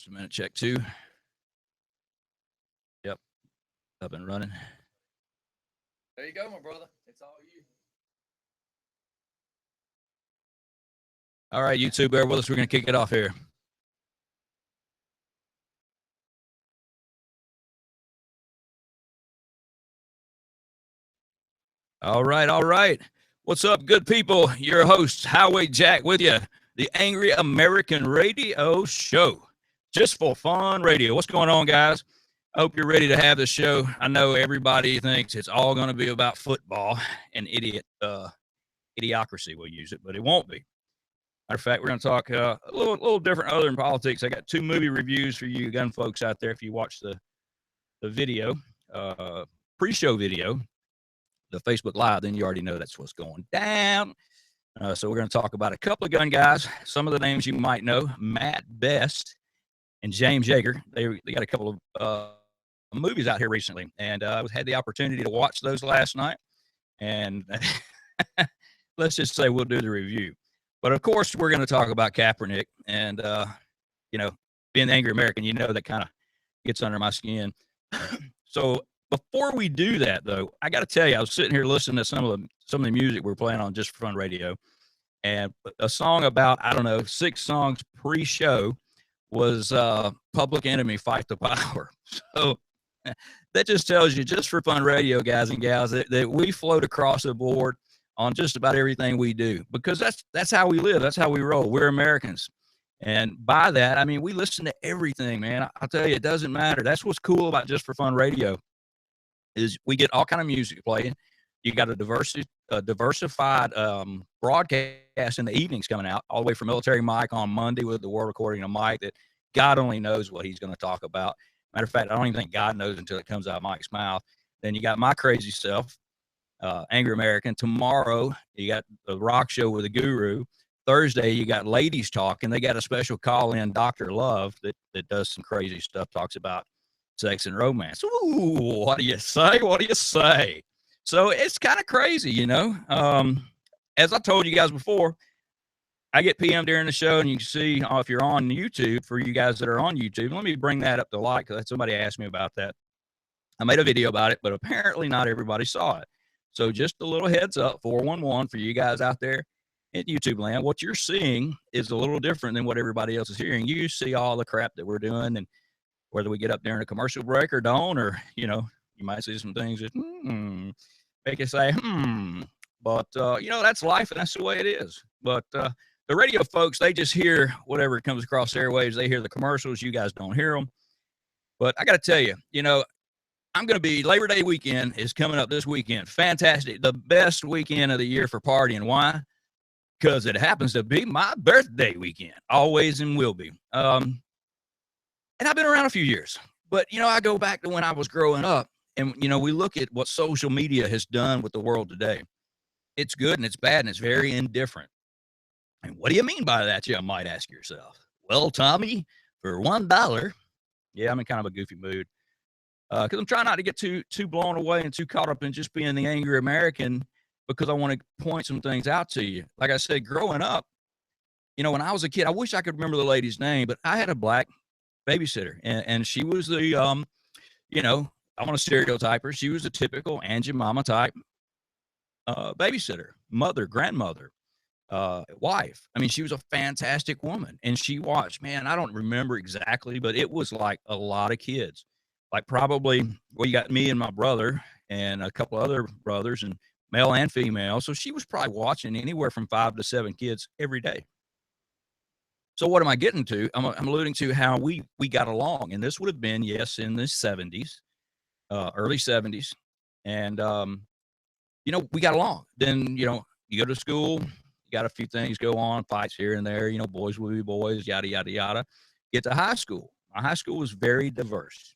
Just a minute, check two. Yep, up and running. There you go, my brother. It's all you. All right, YouTube, bear with us. We're going to kick it off here. All right, all right. What's up, good people? Your host, Highway Jack, with you. The Angry American Radio Show. Just for fun radio. What's going on, guys? I hope you're ready to have the show. I know everybody thinks it's all going to be about football and idiocracy. We'll use it, but it won't be. Matter of fact, we're going to talk a little different other than politics. I got two movie reviews for you gun folks out there. If you watch the video, pre-show video, the Facebook Live, then you already know that's what's going down. So we're going to talk about a couple of gun guys. Some of the names you might know, Matt Best and James Yeager. They got a couple of movies out here recently, and I had the opportunity to watch those last night. And let's just say we'll do the review. But, of course, we're going to talk about Kaepernick. And, being the Angry American, that kind of gets under my skin. So before we do that, though, I got to tell you, I was sitting here listening to some of the music we're playing on Just for Fun Radio. And a song about, 6 songs pre-show was Public Enemy, Fight the Power. So that just tells you, Just for Fun Radio, guys and gals, that we float across the board on just about everything we do, because that's how we live. That's how we roll. We're Americans. And by that, I mean, we listen to everything, man. I'll tell you, it doesn't matter. That's what's cool about Just for Fun Radio, is we get all kind of music playing. You got a diversified broadcast in the evenings coming out, all the way from Military Mike on Monday with the war recording of Mike that God only knows what he's going to talk about. Matter of fact, I don't even think God knows until it comes out of Mike's mouth. Then you got my crazy self, Angry American. Tomorrow, you got the rock show with the Guru. Thursday, you got Ladies Talk, and they got a special call-in, Dr. Love, that does some crazy stuff, talks about sex and romance. Ooh, what do you say? What do you say? So it's kind of crazy, As I told you guys before, I get PM during the show, and you can see if you're on YouTube, for you guys that are on YouTube. Let me bring that up to light, because somebody asked me about that. I made a video about it, but apparently not everybody saw it. So just a little heads up, 411 for you guys out there in YouTube land. What you're seeing is a little different than what everybody else is hearing. You see all the crap that we're doing, and whether we get up during a commercial break or don't, or, you might see some things that make you say, But, that's life, and that's the way it is. But the radio folks, they just hear whatever comes across the airwaves. They hear the commercials. You guys don't hear them. But I got to tell you, I'm going to be, Labor Day weekend is coming up this weekend. Fantastic. The best weekend of the year for partying. Why? Because it happens to be my birthday weekend. Always and will be. And I've been around a few years. But, I go back to when I was growing up. And, we look at what social media has done with the world today. It's good and it's bad and it's very indifferent. And what do you mean by that, you might ask yourself? Well, Tommy, for $1, yeah, I'm in kind of a goofy mood. Because I'm trying not to get too blown away and too caught up in just being the Angry American, because I want to point some things out to you. Like I said, growing up, when I was a kid, I wish I could remember the lady's name, but I had a black babysitter, and she was the, I want to stereotype her. She was the typical Aunt Mama type babysitter, mother, grandmother, wife. I mean, she was a fantastic woman, and she watched, man, I don't remember exactly, but it was like a lot of kids. Like probably, you got me and my brother and a couple other brothers, and male and female. So she was probably watching anywhere from 5 to 7 kids every day. So what am I getting to? I'm alluding to how we got along. And this would have been, yes, in the 70s, early 70s. And, we got along. Then, you go to school, you got a few things go on, fights here and there, boys will be boys, yada, yada, yada. Get to high school. My high school was very diverse.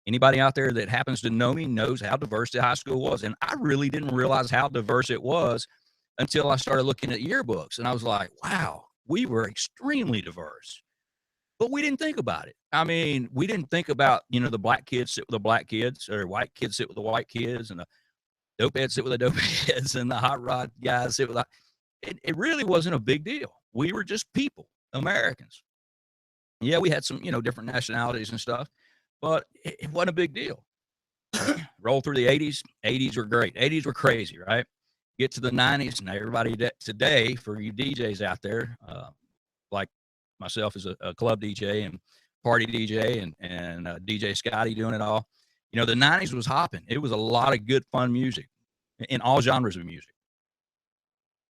Anybody out there that happens to know me knows how diverse the high school was. And I really didn't realize how diverse it was until I started looking at yearbooks. And I was like, wow, we were extremely diverse. But we didn't think about it. I mean, we didn't think about, the black kids sit with the black kids, or white kids sit with the white kids, and the dope heads sit with the dope heads, and the hot rod guys sit with the... It really wasn't a big deal. We were just people, Americans. Yeah, we had some, different nationalities and stuff, but it wasn't a big deal. Roll through the 80s. 80s were great. 80s were crazy, right? Get to the 90s, and everybody today, for you DJs out there, like myself as a club DJ and party DJ and DJ Scotty doing it all. The 90s was hopping. It was a lot of good, fun music in all genres of music.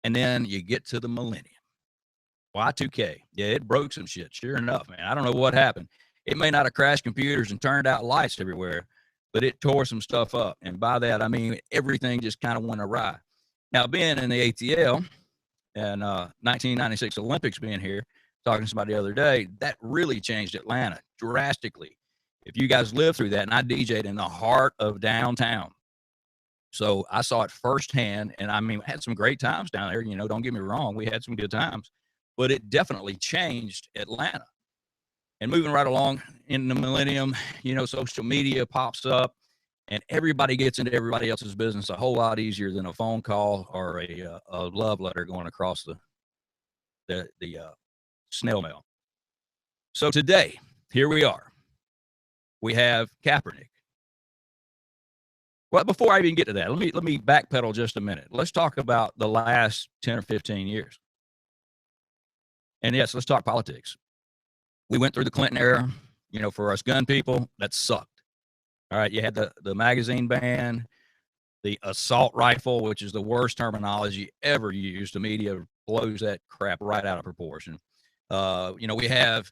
And then you get to the millennium. Y2K. Yeah, it broke some shit. Sure enough, man. I don't know what happened. It may not have crashed computers and turned out lights everywhere, but it tore some stuff up. And by that, I mean everything just kind of went awry. Now, being in the ATL and 1996 Olympics being here, talking to somebody the other day, that really changed Atlanta drastically. If you guys lived through that, and I DJ'd in the heart of downtown. So I saw it firsthand, and I mean, had some great times down there. Don't get me wrong, we had some good times, but it definitely changed Atlanta. And moving right along in the millennium, social media pops up, and everybody gets into everybody else's business a whole lot easier than a phone call or a love letter going across the snail mail. So today, here we are. We have Kaepernick. Well, before I even get to that, let me backpedal just a minute. Let's talk about the last 10 or 15 years. And yes, let's talk politics. We went through the Clinton era, for us gun people, that sucked. All right, you had the magazine ban, the assault rifle, which is the worst terminology ever used. The media blows that crap right out of proportion. We have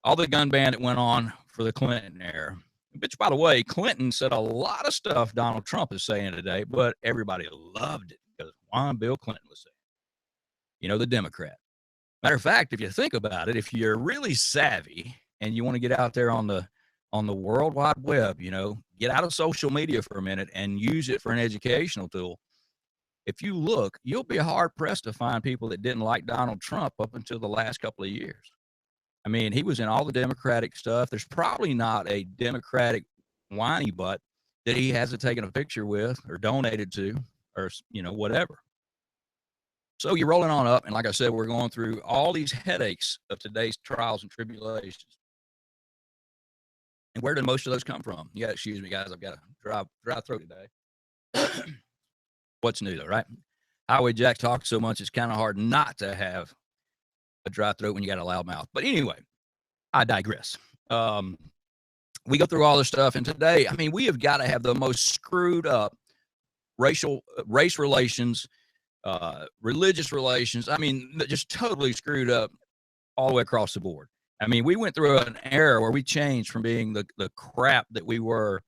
all the gun ban that went on for the Clinton era. Which, by the way, Clinton said a lot of stuff Donald Trump is saying today, but everybody loved it because Juan Bill Clinton was saying, the Democrat. Matter of fact, if you think about it, if you're really savvy and you want to get out there on the World Wide Web, get out of social media for a minute and use it for an educational tool. If you look, you'll be hard pressed to find people that didn't like Donald Trump up until the last couple of years. I mean, he was in all the Democratic stuff. There's probably not a Democratic whiny butt that he hasn't taken a picture with or donated to or, whatever. So you're rolling on up. And like I said, we're going through all these headaches of today's trials and tribulations. And where did most of those come from? Yeah, excuse me, guys. I've got a dry throat today. What's new, though, right? Highway Jack talks so much, it's kind of hard not to have a dry throat when you got a loud mouth. But anyway, I digress. We go through all this stuff, and today, I mean, we have got to have the most screwed up race relations, religious relations. I mean, just totally screwed up all the way across the board. I mean, we went through an era where we changed from being the crap that we were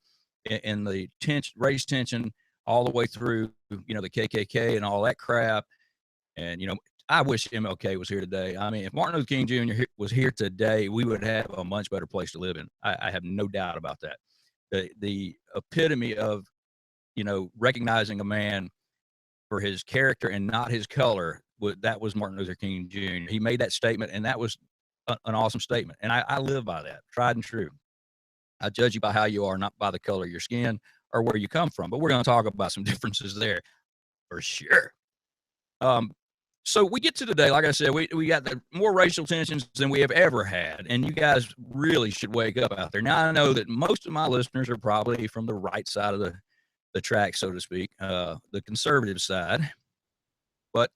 in the race tension all the way through, the KKK and all that crap. And, I wish MLK was here today. I mean, if Martin Luther King Jr. was here today, we would have a much better place to live in. I have no doubt about that. The epitome of, recognizing a man for his character and not his color, that was Martin Luther King Jr. He made that statement, and that was an awesome statement. And I live by that, tried and true. I judge you by how you are, not by the color of your skin or where you come from. But we're going to talk about some differences there for sure. So we get to today, like I said, we got the more racial tensions than we have ever had. And you guys really should wake up out there. Now, I know that most of my listeners are probably from the right side of the track, so to speak, the conservative side. But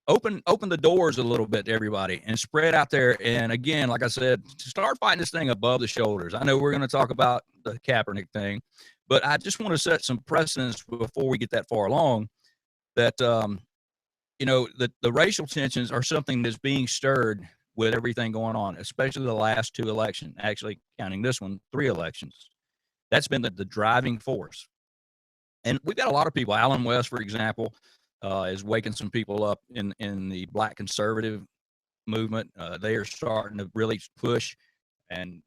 open the doors a little bit to everybody and spread out there. And again, like I said, start fighting this thing above the shoulders. I know we're going to talk about the Kaepernick thing, but I just want to set some precedents before we get that far along that, the racial tensions are something that's being stirred with everything going on, especially the last two elections, actually counting this one, 3 elections. That's been the driving force. And we've got a lot of people. Alan West, for example, is waking some people up in the black conservative movement. They are starting to really push. And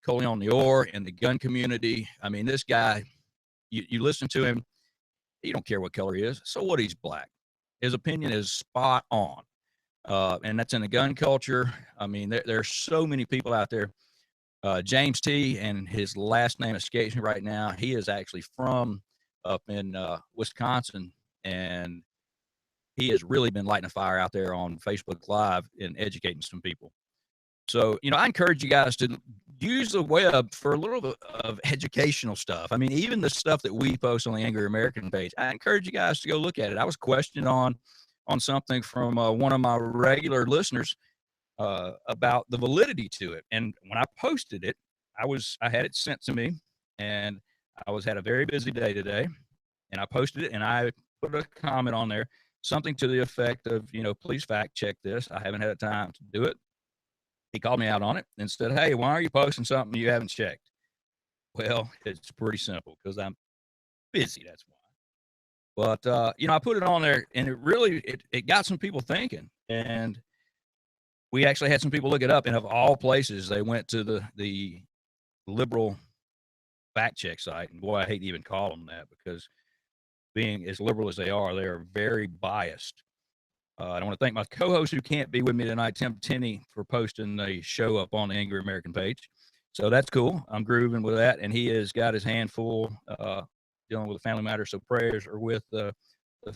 Colion Lior in the gun community. I mean, this guy, you listen to him, he don't care what color he is. So what, he's black. His opinion is spot on. And that's in the gun culture. I mean, there are so many people out there. James T., and his last name escapes me right now. He is actually from up in Wisconsin, and he has really been lighting a fire out there on Facebook Live and educating some people. So, I encourage you guys to use the web for a little bit of educational stuff. I mean, even the stuff that we post on the Angry American page, I encourage you guys to go look at it. I was questioned on something from one of my regular listeners about the validity to it. And when I posted it, I had it sent to me, and had a very busy day today, and I posted it, and I put a comment on there, something to the effect of, please fact check this. I haven't had time to do it. He called me out on it and said, "Hey, why are you posting something you haven't checked?" Well, it's pretty simple because I'm busy. That's why. But I put it on there, and it got some people thinking, and we actually had some people look it up. And of all places, they went to the liberal fact check site. And boy, I hate to even call them that, because being as liberal as they are very biased. I want to thank my co-host who can't be with me tonight, Tim Tenney, for posting the show up on the Angry American page. So that's cool. I'm grooving with that, and he has got his hand full dealing with a family matter. So prayers are with the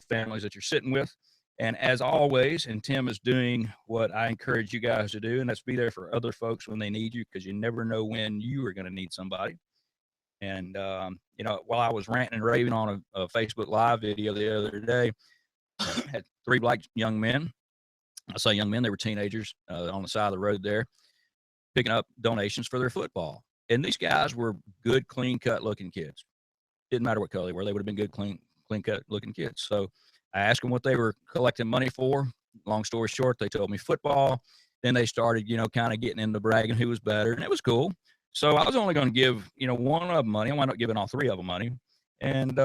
families that you're sitting with. And as always, and Tim is doing what I encourage you guys to do, and that's be there for other folks when they need you, because you never know when you are going to need somebody. And, while I was ranting and raving on a Facebook Live video the other day, had 3 black young men. I say young men, they were teenagers on the side of the road there, picking up donations for their football. And these guys were good, clean-cut looking kids. Didn't matter what color they were. They would have been good, clean-cut looking kids. So I asked them what they were collecting money for. Long story short, they told me football. Then they started, kind of getting into bragging who was better, and it was cool. So I was only going to give, one of them money. I wound up giving all 3 of them money. And,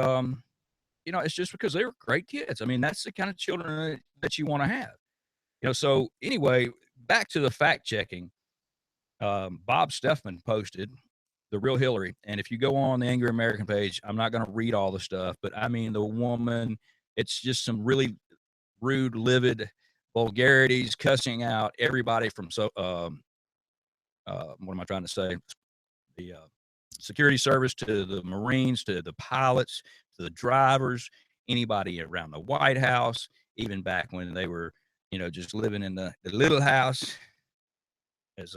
it's just because they were great kids. I mean, that's the kind of children that you want to have. So anyway, back to the fact checking. Bob Steffman posted The Real Hillary. And if you go on the Angry American page, I'm not going to read all the stuff, but I mean, the woman, it's just some really rude, livid vulgarities, cussing out everybody from, what am I trying to say? The security service, to the Marines, to the pilots, to the drivers, anybody around the White House, even back when they were, just living in the little house as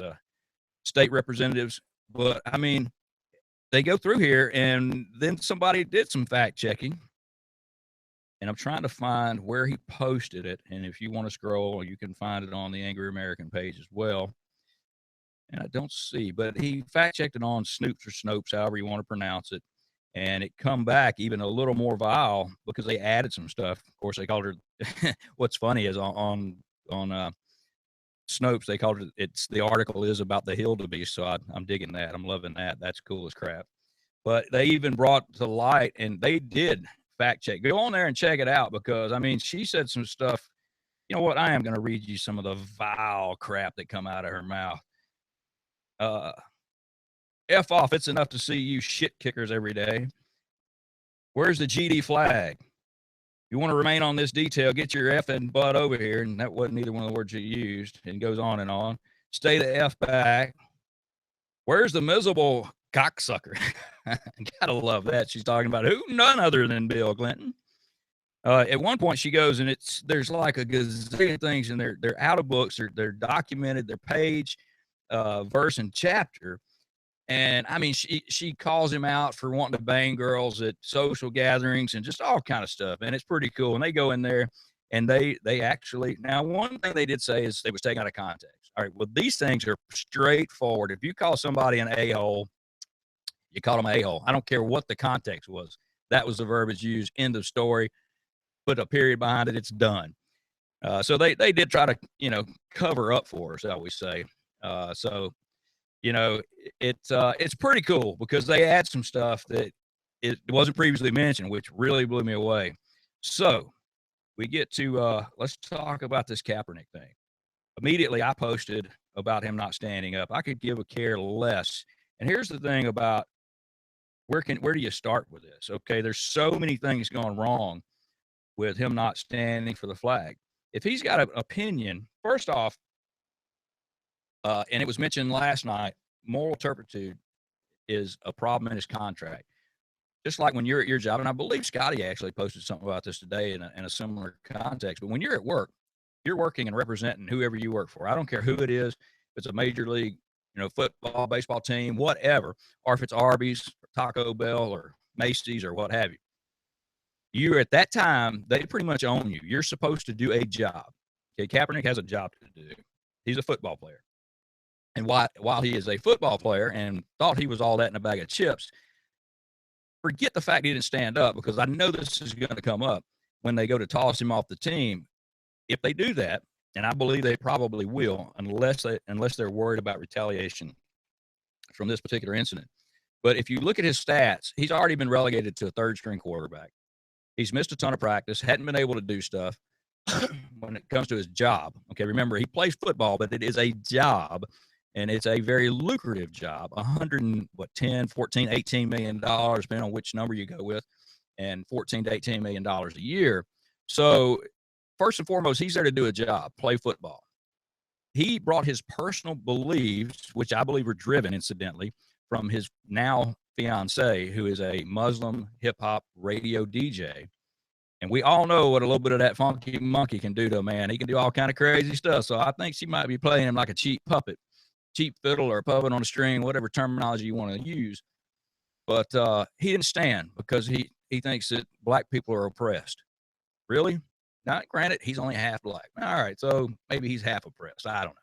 state representatives. But I mean, they go through here, and then somebody did some fact checking, and I'm trying to find where he posted it. And if you want to scroll, you can find it on the Angry American page as well. And I don't see, but he fact checked it on Snoops or Snopes, however you want to pronounce it. And it come back even a little more vile because they added some stuff. Of course, they called her. What's funny is on Snopes, they called it's the article is about the wildebeest. So I'm digging that. I'm loving that. That's cool as crap. But they even brought to light, and they did fact check. Go on there and check it out, because I mean, she said some stuff. You know what? I am going to read you some of the vile crap that come out of her mouth. F off. It's enough to see you shit kickers every day. Where's the GD flag? You want to remain on this detail, get your effing butt over here. And that wasn't either one of the words you used. And goes on and on. Stay the F back. Where's the miserable cocksucker? Gotta love that. She's talking about who? None other than Bill Clinton. At one point she goes, and there's like a gazillion things, and they're out of books, they're documented, they're page, verse, and chapter. And I mean, she calls him out for wanting to bang girls at social gatherings and just all kind of stuff. And it's pretty cool. And they go in there, and they actually, now one thing they did say is they was taken out of context. All right, well, these things are straightforward. If you call somebody an a-hole, you call them an a-hole. I don't care what the context was. That was the verbiage used. End of story. Put a period behind it. It's done. So they did try to, cover up for us, shall we say. So, it's pretty cool, because they add some stuff that it wasn't previously mentioned, which really blew me away. So we get to, let's talk about this Kaepernick thing. Immediately I posted about him not standing up. I could give a care less. And here's the thing about where do you start with this? Okay. There's so many things going wrong with him not standing for the flag. If he's got an opinion, first off, and it was mentioned last night, moral turpitude is a problem in his contract. Just like when you're at your job, and I believe Scotty actually posted something about this today in a similar context, but when you're at work, you're working and representing whoever you work for. I don't care who it is. it's a major league, football, baseball team, whatever, or if it's Arby's, or Taco Bell, or Macy's, or what have you. You're at that time, they pretty much own you. You're supposed to do a job. Okay, Kaepernick has a job to do. He's a football player. And while he is a football player and thought he was all that in a bag of chips, forget the fact he didn't stand up, because I know this is going to come up when they go to toss him off the team. If they do that, and I believe they probably will, unless they're worried about retaliation from this particular incident. But if you look at his stats, he's already been relegated to a third-string quarterback. He's missed a ton of practice, hadn't been able to do stuff when it comes to his job. Okay, remember, he plays football, but it is a job, and it's a very lucrative job. 10, 14, $18 million, depending on which number you go with, and $14 to $18 million a year. So first and foremost, he's there to do a job, play football. He brought his personal beliefs, which I believe were driven, incidentally, from his now fiance, who is a Muslim hip-hop radio DJ. And we all know what a little bit of that funky monkey can do to a man. He can do all kind of crazy stuff. So I think she might be playing him like a cheap puppet, cheap fiddle, or a puppet on a string, whatever terminology you want to use. But he didn't stand because he thinks that black people are oppressed. Really? Now, granted, he's only half black. All right, so maybe he's half oppressed. I don't know.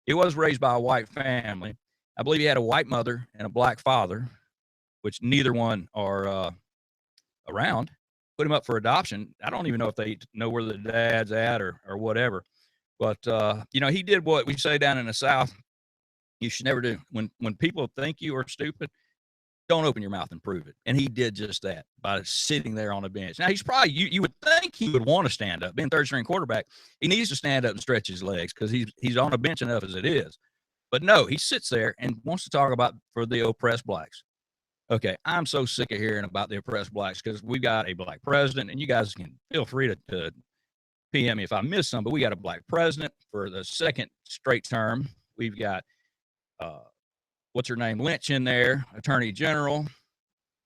He was raised by a white family. I believe he had a white mother and a black father, which neither one are around. Put him up for adoption. I don't even know if they know where the dad's at or whatever. But, he did what we say down in the South you should never do. When people think you are stupid, don't open your mouth and prove it. And he did just that by sitting there on the bench. Now, he's probably, you would think he would want to stand up. Being third-string quarterback, he needs to stand up and stretch his legs because he's on a bench enough as it is. But no, he sits there and wants to talk about for the oppressed blacks. Okay, I'm so sick of hearing about the oppressed blacks because we've got a black president, and you guys can feel free to PM me if I miss some, but we got a black president for the second straight term. We've got, what's her name, Lynch in there, attorney general.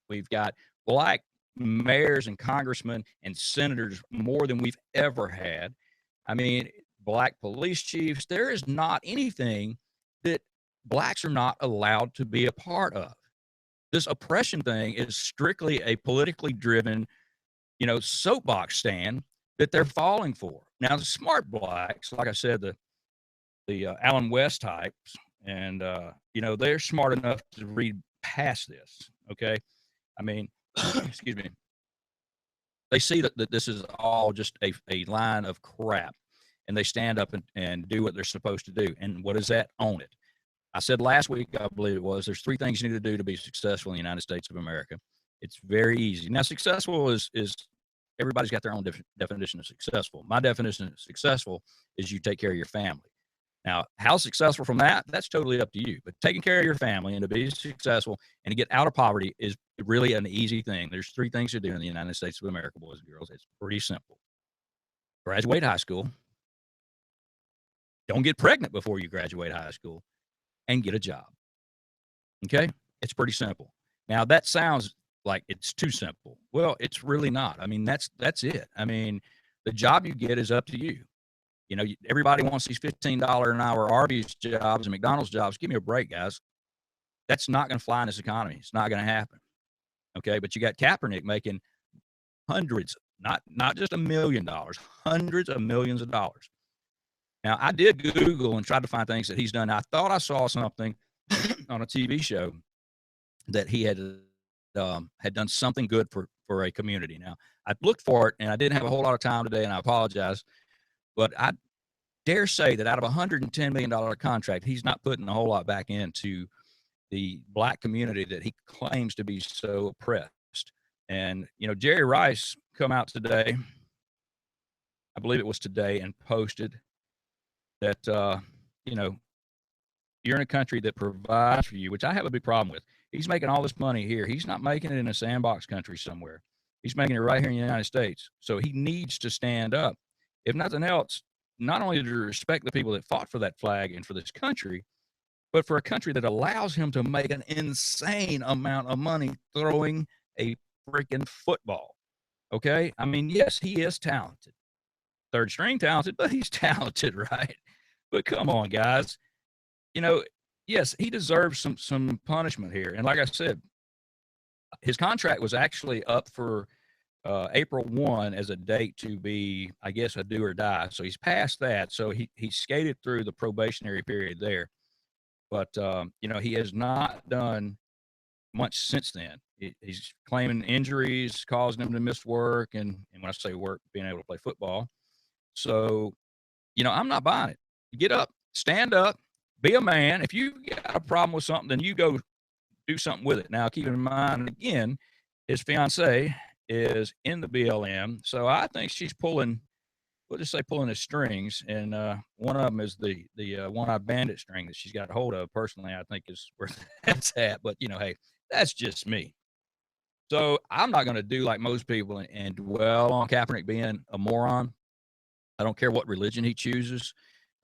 We've got black mayors and congressmen and senators more than we've ever had. I mean, black police chiefs. There is not anything that blacks are not allowed to be a part of. This oppression thing is strictly a politically driven, soapbox stand that they're falling for. Now, the smart blacks, like I said, the Alan West types, and, they're smart enough to read past this, okay? I mean, excuse me. They see that this is all just a line of crap, and they stand up and do what they're supposed to do. And what is that? Own it. I said last week, I believe it was, there's 3 things you need to do to be successful in the United States of America. It's very easy. Now, successful is everybody's got their own definition of successful. My definition of successful is you take care of your family. Now, how successful from that, that's totally up to you. But taking care of your family and to be successful and to get out of poverty is really an easy thing. There's 3 things to do in the United States of America, boys and girls. It's pretty simple. Graduate high school. Don't get pregnant before you graduate high school. And get a job. Okay? It's pretty simple. Now, that sounds like it's too simple. Well, it's really not. I mean, that's it. I mean, the job you get is up to you. Everybody wants these $15 an hour Arby's jobs and McDonald's jobs. Give me a break, guys. That's not going to fly in this economy. It's not going to happen. Okay? But you got Kaepernick making hundreds, not just $1 million, hundreds of millions of dollars. Now, I did Google and tried to find things that he's done. I thought I saw something on a TV show that he had done something good for a community. Now, I looked for it, and I didn't have a whole lot of time today, and I apologize. But I dare say that out of a $110 million contract, he's not putting a whole lot back into the black community that he claims to be so oppressed. And, Jerry Rice come out today, I believe it was today, and posted that, you're in a country that provides for you, which I have a big problem with. He's making all this money here. He's not making it in a sandbox country somewhere. He's making it right here in the United States. So he needs to stand up. If nothing else, not only to respect the people that fought for that flag and for this country, but for a country that allows him to make an insane amount of money throwing a freaking football. Okay? I mean, yes, he is talented. Third string talented, but he's talented, right? But come on, guys. you know, yes, he deserves some punishment here. And like I said, his contract was actually up for April 1 as a date to be, I guess, a do or die. So he's past that. So he skated through the probationary period there. But, he has not done much since then. He's claiming injuries causing him to miss work. And when I say work, being able to play football. So, I'm not buying it. Get up, stand up, be a man. If you got a problem with something, then you go do something with it. Now, keep in mind, again, his fiance is in the BLM. So I think she's pulling, we'll just say pulling his strings. And one of them is the one-eyed bandit string that she's got a hold of. Personally, I think is where that's at. But, hey, that's just me. So I'm not going to do like most people and dwell on Kaepernick being a moron. I don't care what religion he chooses.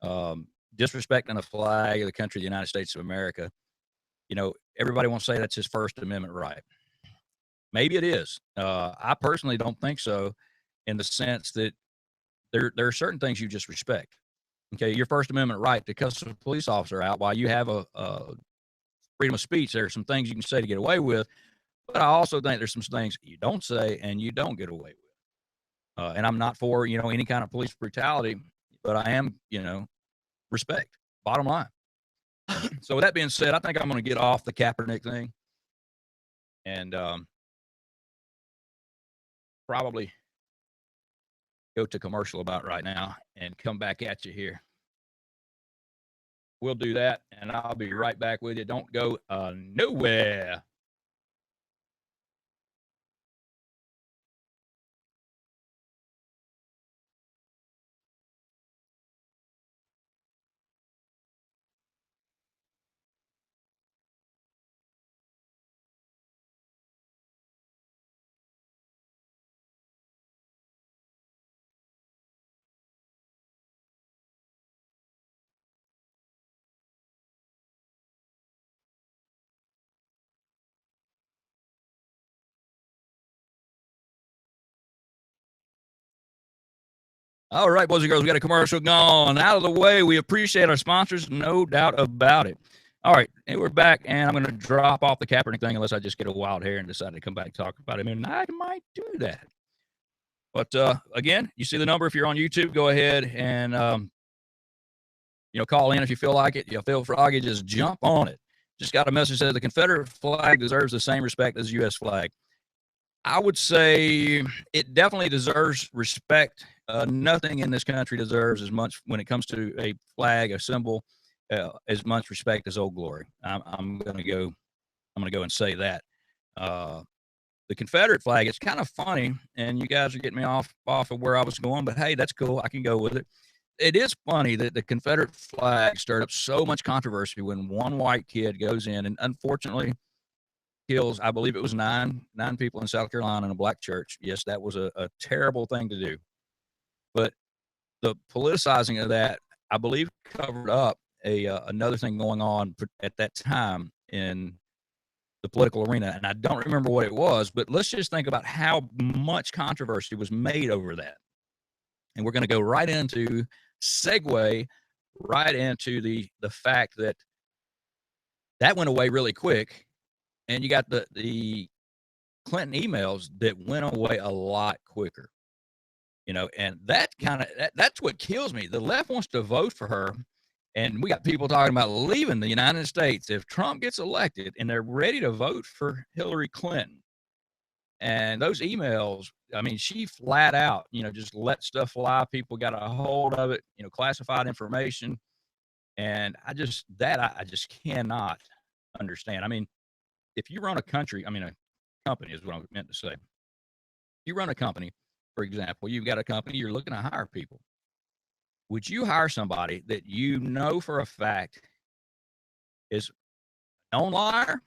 Disrespecting the flag of the country of the United States of America. Everybody wants to say that's his First Amendment right. Maybe it is. I personally don't think so, in the sense that there are certain things you just respect. Okay, your First Amendment right to cuss a police officer out while you have a freedom of speech. There are some things you can say to get away with, but I also think there's some things you don't say and you don't get away with. And I'm not for any kind of police brutality, but I am respect. Bottom line. So with that being said, I think I'm going to get off the Kaepernick thing and probably go to commercial about right now and come back at you here. We'll do that, and I'll be right back with you. Don't go nowhere. All right, boys and girls, we got a commercial gone out of the way. We appreciate our sponsors, no doubt about it. All right, and we're back, and I'm going to drop off the Kaepernick thing unless I just get a wild hair and decide to come back and talk about it. And I might do that. But again, you see the number if you're on YouTube. Go ahead and call in if you feel like it. You feel froggy, just jump on it. Just got a message that says the Confederate flag deserves the same respect as the U.S. flag. I would say it definitely deserves respect. Nothing in this country deserves as much, when it comes to a flag, a symbol, as much respect as Old Glory. I'm going to go and say that. The Confederate flag, it's kind of funny, and you guys are getting me off of where I was going, but hey, that's cool. I can go with it. It is funny that the Confederate flag stirred up so much controversy when one white kid goes in and unfortunately kills, I believe it was nine people in South Carolina in a black church. Yes, that was a terrible thing to do. But the politicizing of that, I believe, covered up another thing going on at that time in the political arena. And I don't remember what it was, but let's just think about how much controversy was made over that. And we're going to go segue right into the fact that went away really quick. And you got the Clinton emails that went away a lot quicker, and that's what kills me. The left wants to vote for her, and we got people talking about leaving the United States if Trump gets elected, and they're ready to vote for Hillary Clinton. And those emails, I mean, she flat out, just let stuff fly. People got a hold of it, classified information. And I just cannot understand. I mean, if you run a country, a company is what I meant to say. You run a company, for example, you've got a company, you're looking to hire people. Would you hire somebody that you know for a fact is a known liar,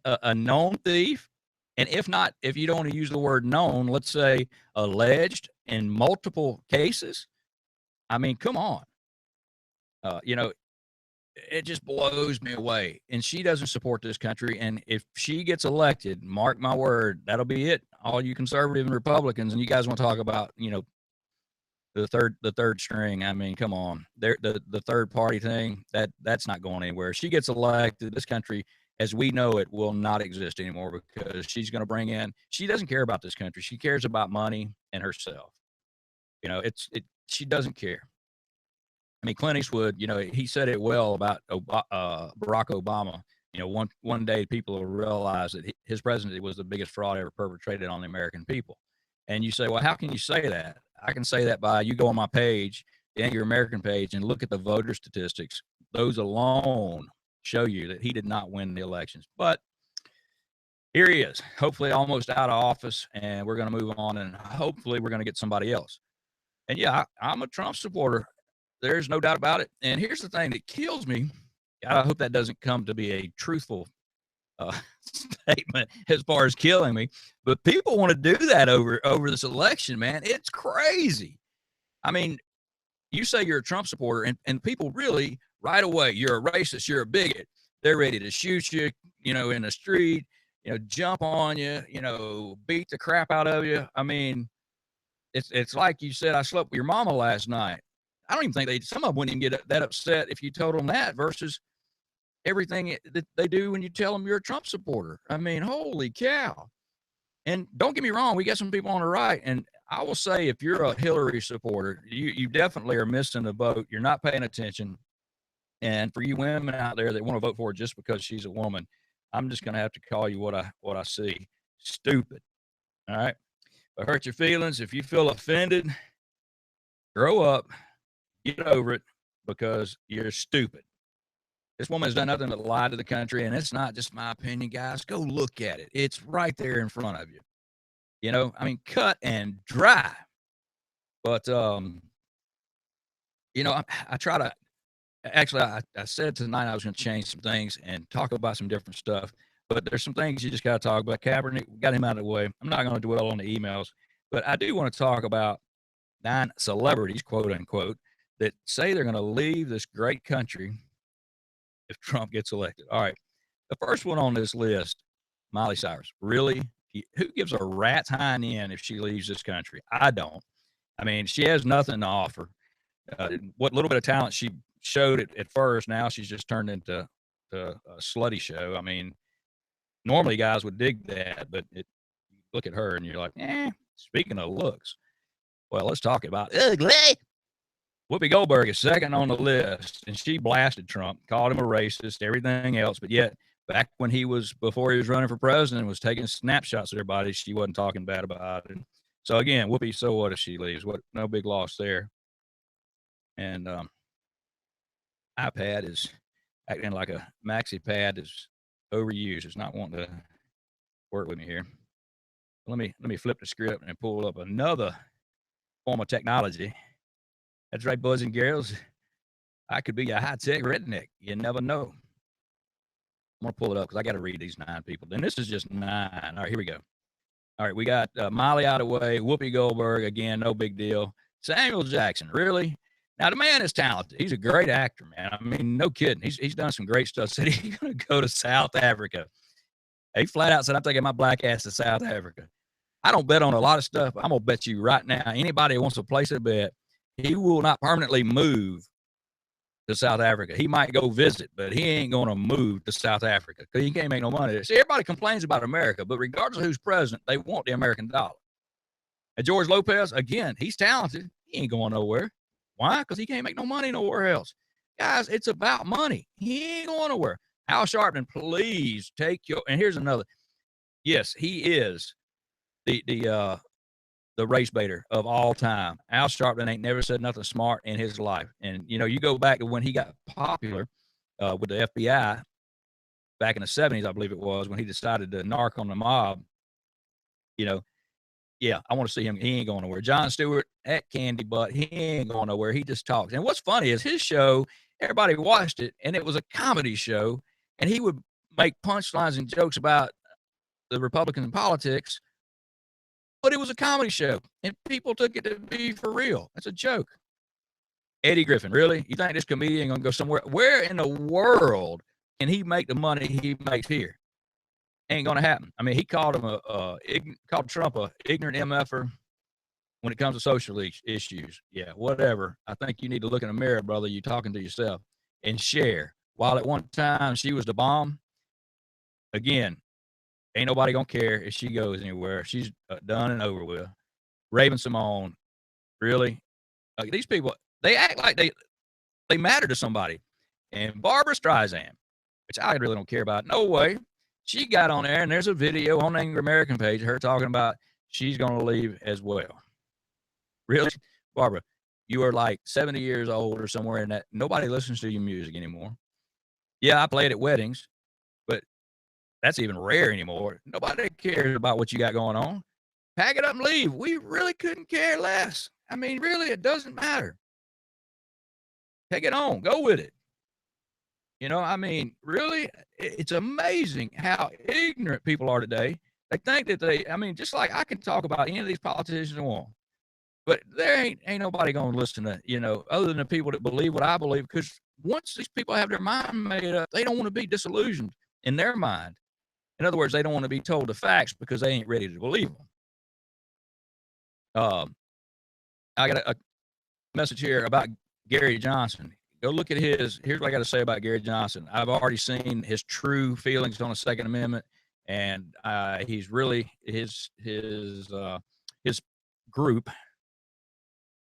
a known thief, and if you don't want to use the word known, let's say alleged in multiple cases? I mean, come on. It just blows me away. And she doesn't support this country. And if she gets elected, mark my word, that'll be it. All you conservative and Republicans, and you guys want to talk about, the third string. I mean, come on, the third party thing that's not going anywhere. She gets elected, this country as we know it will not exist anymore because she's going to bring in. She doesn't care about this country. She cares about money and herself. She doesn't care. I mean, Clint Eastwood, he said it well about Barack Obama. One day people will realize that his presidency was the biggest fraud ever perpetrated on the American people. And you say, well, how can you say that? I can say that by you go on my page, the Angry American page, and look at the voter statistics. Those alone show you that he did not win the elections. But here he is, hopefully almost out of office, and we're going to move on, and hopefully we're going to get somebody else. And yeah, I'm a Trump supporter. There's no doubt about it. And here's the thing that kills me. I hope that doesn't come to be a truthful statement as far as killing me. But people want to do that over this election, man. It's crazy. I mean, you say you're a Trump supporter, and people really right away, you're a racist, you're a bigot. They're ready to shoot you, in the street, jump on you, beat the crap out of you. I mean, it's like you said, I slept with your mama last night. I don't even think some of them wouldn't even get that upset if you told them that versus everything that they do when you tell them you're a Trump supporter. I mean, holy cow. And don't get me wrong, we got some people on the right. And I will say, if you're a Hillary supporter, you definitely are missing the boat. You're not paying attention. And for you women out there that want to vote for her just because she's a woman, I'm just going to have to call you what I see. Stupid. All right. If I hurt your feelings, if you feel offended, grow up, get over it, because you're stupid. This woman has done nothing but lie to the country, and it's not just my opinion, guys. Go look at it. It's right there in front of you. I mean, cut and dry. But, I try to, actually, I said tonight I was going to change some things and talk about some different stuff. But there's some things you just got to talk about. Kaepernick, got him out of the way. I'm not going to dwell on the emails, but I do want to talk about 9 celebrities, quote unquote, that say they're going to leave this great country if Trump gets elected. All right. The first one on this list, Miley Cyrus. Really? Who gives a rat's hind end if she leaves this country? I don't. I mean, she has nothing to offer. What little bit of talent she showed at first, now she's just turned into a slutty show. I mean, normally guys would dig that, but look at her and you're like, speaking of looks, well, let's talk about ugly. Whoopi Goldberg is second on the list, and she blasted Trump, called him a racist, everything else. But yet, before he was running for president, was taking snapshots of their bodies, she wasn't talking bad about it. So again, Whoopi, so what if she leaves? No big loss there. And iPad is acting like a maxi pad is overused. It's not wanting to work with me here. Let me flip the script and pull up another form of technology. That's right, boys and girls. I could be a high-tech redneck. You never know. I'm going to pull it up because I got to read these 9 people. And this is just 9. All right, here we go. All right, we got Miley out of the way. Whoopi Goldberg, again, no big deal. Samuel Jackson, really? Now, the man is talented. He's a great actor, man. I mean, no kidding. He's done some great stuff. Said he's going to go to South Africa. He flat out said, I'm taking my black ass to South Africa. I don't bet on a lot of stuff. I'm going to bet you right now, anybody who wants to place a bet, he will not permanently move to South Africa. He might go visit, but he ain't going to move to South Africa because he can't make no money there. See, everybody complains about America, but regardless of who's president, they want the American dollar. And George Lopez, again, he's talented. He ain't going nowhere. Why? Because he can't make no money nowhere else. Guys, it's about money. He ain't going nowhere. Al Sharpton, please take your – and here's another. Yes, he is the race baiter of all time. Al Sharpton ain't never said nothing smart in his life. And, you go back to when he got popular with the FBI back in the 70s, I believe it was, when he decided to narc on the mob, yeah, I want to see him. He ain't going nowhere. Jon Stewart, that candy butt, he ain't going nowhere. He just talks. And what's funny is his show, everybody watched it, and it was a comedy show, and he would make punchlines and jokes about the Republican politics, but it was a comedy show, and people took it to be for real. That's a joke. Eddie Griffin, really? You think this comedian going to go somewhere? Where in the world can he make the money he makes here? Ain't going to happen. I mean, he called him called Trump a ignorant MFer. when it comes to social issues. Yeah, whatever. I think you need to look in the mirror, brother. You're talking to yourself and share. While at one time she was the bomb, again, ain't nobody gonna care if she goes anywhere. She's done and over with. Raven Simone, really? These people, they act like they matter to somebody. And Barbara Streisand, which I really don't care about. No way. She got on there, and there's a video on the Angry American page, her talking about she's going to leave as well. Really? Barbara, you are like 70 years old or somewhere in that. Nobody listens to your music anymore. Yeah, I play it at weddings, but that's even rare anymore. Nobody cares about what you got going on. Pack it up and leave. We really couldn't care less. I mean, really, it doesn't matter. Take it on. Go with it. You know, I mean, really, it's amazing how ignorant people are today. They think that I mean, just like I can talk about any of these politicians I want, but there ain't nobody going to listen to, you know, other than the people that believe what I believe, because once these people have their mind made up, they don't want to be disillusioned in their mind. In other words, they don't want to be told the facts because they ain't ready to believe them. I got a message here about Gary Johnson. Go look at here's what I got to say about Gary Johnson. I've already seen his true feelings on the Second Amendment, and he's really his group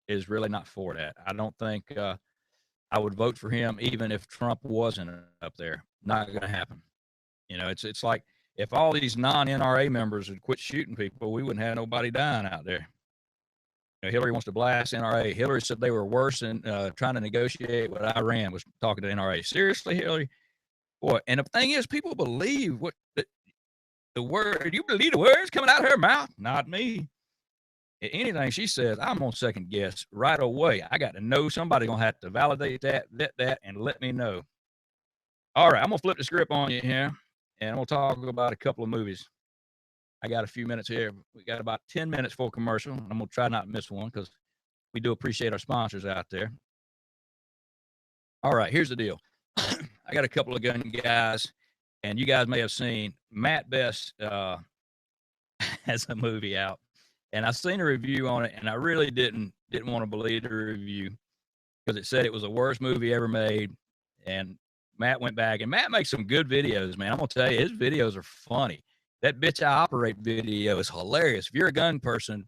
is really not for that. I don't think I would vote for him even if Trump wasn't up there. Not going to happen. You know, it's like if all these non-NRA members would quit shooting people, we wouldn't have nobody dying out there. Hillary wants to blast NRA. Hillary said they were worse than trying to negotiate with Iran, was talking to NRA. Seriously, Hillary? Boy, and the thing is, people believe what the word, you believe the words coming out of her mouth? Not me. Anything she says, I'm going to second guess right away. I got to know somebody's going to have to validate that, vet that, and let me know. All right, I'm going to flip the script on you here, and we'll talk about a couple of movies. I got a few minutes here. We got about 10 minutes for a commercial. I'm going to try not to miss one because we do appreciate our sponsors out there. All right, here's the deal. I got a couple of gun guys, and you guys may have seen Matt Best has a movie out, and I've seen a review on it, and I really didn't want to believe the review because it said it was the worst movie ever made. And Matt went back, and Matt makes some good videos, man. I'm gonna tell you, his videos are funny. That Bitch I Operate video is hilarious. If you're a gun person,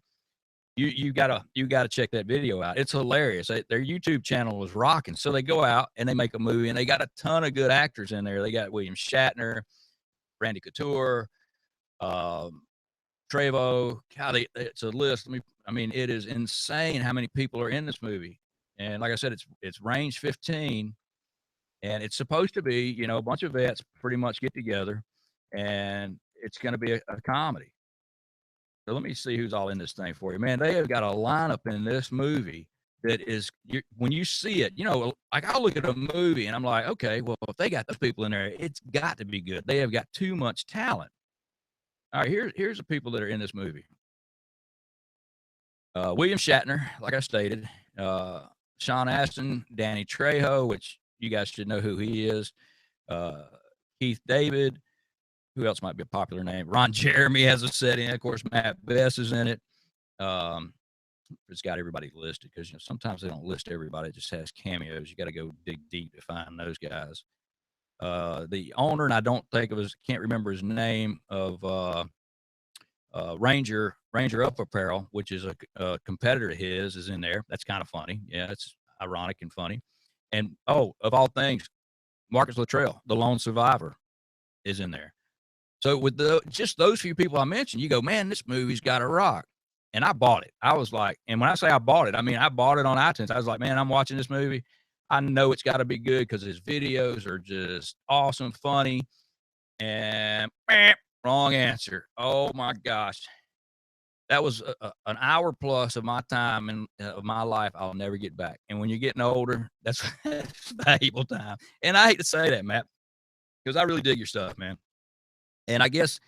you gotta check that video out. It's hilarious. Their YouTube channel was rocking. So they go out and they make a movie, and they got a ton of good actors in there. They got William Shatner, Randy Couture, Trevo. God, it's a list. I mean, it is insane how many people are in this movie. And like I said, it's range 15, and it's supposed to be, you know, a bunch of vets pretty much get together, and it's going to be a comedy. So let me see who's all in this thing for you, man. They have got a lineup in this movie that is, when you see it, you know, like I'll look at a movie and I'm like, okay, well, if they got those people in there, it's got to be good. They have got too much talent. All right, here's the people that are in this movie. William Shatner, like I stated, Sean Astin, Danny Trejo, which you guys should know who he is, Keith David. Who else might be a popular name? Ron Jeremy has a set in. Of course, Matt Best is in it. It's got everybody listed because, you know, sometimes they don't list everybody. It just has cameos. You got to go dig deep to find those guys. The owner, and I can't remember his name, of Ranger Up Apparel, which is a competitor of his, is in there. That's kind of funny. Yeah, it's ironic and funny. And, of all things, Marcus Luttrell, the lone survivor, is in there. So with just those few people I mentioned, you go, man, this movie's got to rock. And I bought it. I was like, and when I say I bought it, I mean, I bought it on iTunes. I was like, man, I'm watching this movie. I know it's got to be good because his videos are just awesome, funny. And wrong answer. Oh my gosh. That was an hour plus of my time of my life I'll never get back. And when you're getting older, that's valuable time. And I hate to say that, Matt, because I really dig your stuff, man. And I guess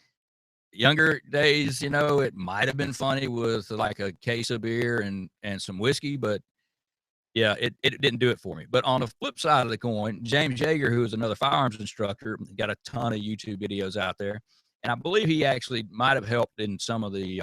younger days, you know, it might have been funny with like a case of beer and some whiskey, but yeah, it didn't do it for me. But on the flip side of the coin, James Yeager, who is another firearms instructor, got a ton of YouTube videos out there. And I believe he actually might have helped in some of the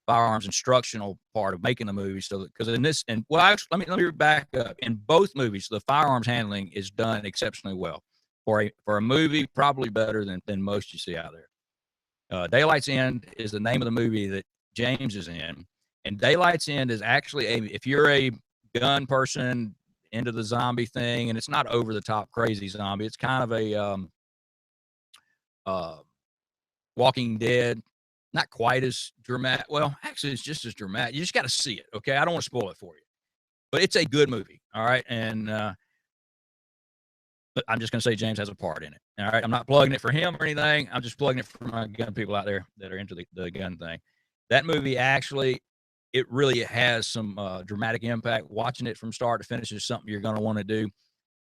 firearms instructional part of making the movie. So that, because in this, and well, actually, let me back up. In both movies, the firearms handling is done exceptionally well for a movie, probably better than most you see out there. Daylight's End is the name of the movie that James is in, and Daylight's End is actually if you're a gun person into the zombie thing, and it's not over the top crazy zombie, it's kind of a uh, Walking Dead, not quite as dramatic. Well, actually, it's just as dramatic. You just got to see it, okay? I don't want to spoil it for you, but it's a good movie, all right? And but I'm just going to say James has a part in it, all right? I'm not plugging it for him or anything. I'm just plugging it for my gun people out there that are into the gun thing. That movie actually, it really has some dramatic impact. Watching it from start to finish is something you're going to want to do.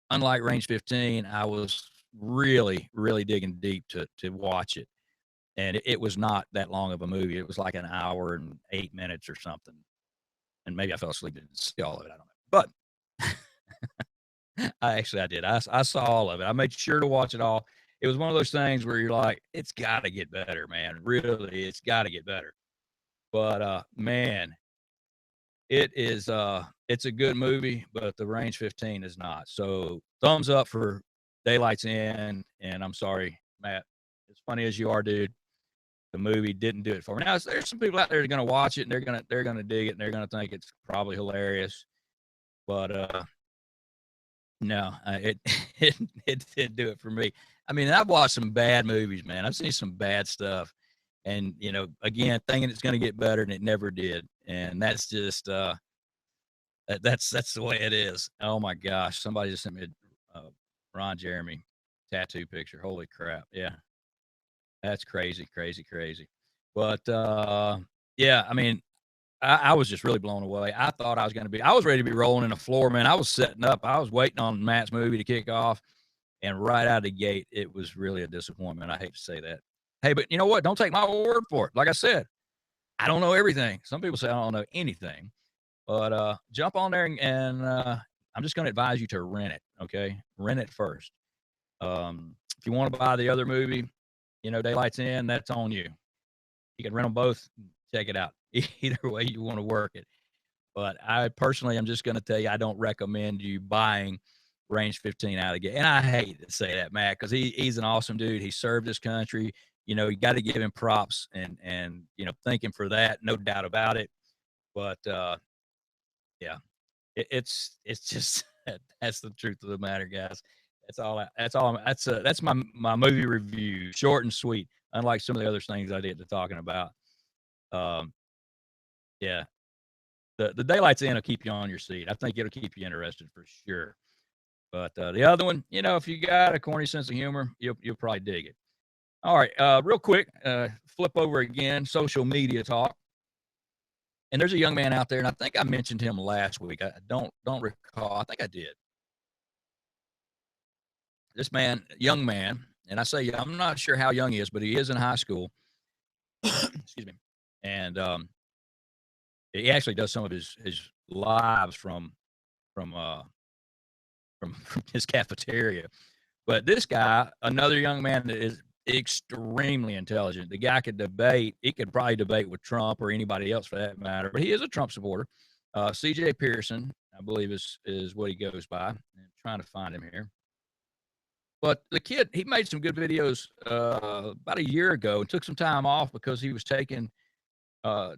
Unlike Range 15, I was really, really digging deep to watch it. And it was not that long of a movie. It was like an hour and 8 minutes or something. And maybe I fell asleep and didn't see all of it. I don't know. But I did. I saw all of it. I made sure to watch it all. It was one of those things where you're like, it's got to get better, man. Really, it's got to get better. But man, it's a good movie, but the Range 15 is not. So thumbs up for Daylight's End. And I'm sorry, Matt. As funny as you are, dude, the movie didn't do it for me. Now, there's some people out there that are going to watch it and they're gonna dig it and they're gonna think it's probably hilarious, but no, it it didn't do it for me. I mean, I've watched some bad movies, man. I've seen some bad stuff, and again, thinking it's going to get better, and it never did. And that's just that's the way it is. Oh my gosh, somebody just sent me a Ron Jeremy tattoo picture. Holy crap! Yeah, that's crazy, crazy, crazy. But yeah, I mean, I was just really blown away. I thought I was ready to be rolling in the floor, man. I was setting up. I was waiting on Matt's movie to kick off. And right out of the gate, it was really a disappointment. I hate to say that. Hey, but you know what? Don't take my word for it. Like I said, I don't know everything. Some people say I don't know anything. But jump on there and I'm just going to advise you to rent it, okay? Rent it first. If you want to buy the other movie, Daylight's In, that's on you. You can rent them both. Check it out. Either way you want to work it. But I personally am just going to tell you, I don't recommend you buying Range 15 out of the gate. And I hate to say that, Matt, because he's an awesome dude. He served his country. You got to give him props and thank him for that. No doubt about it. But yeah, it's just that's the truth of the matter, guys. That's my movie review, short and sweet. Unlike some of the other things I did to talking about. Yeah, the Daylight's In will keep you on your seat. I think it'll keep you interested for sure. But the other one, if you got a corny sense of humor, you'll probably dig it. All right, real quick, flip over again, social media talk. And there's a young man out there, and I think I mentioned him last week. I don't recall. I think I did. This man, young man, and I say I'm not sure how young he is, but he is in high school. Excuse me. And he actually does some of his lives from his cafeteria. But this guy, another young man that is extremely intelligent. The guy could debate. He could probably debate with Trump or anybody else for that matter. But he is a Trump supporter. C.J. Pearson, I believe is what he goes by. I'm trying to find him here. But the kid, he made some good videos about a year ago and took some time off because he was taking a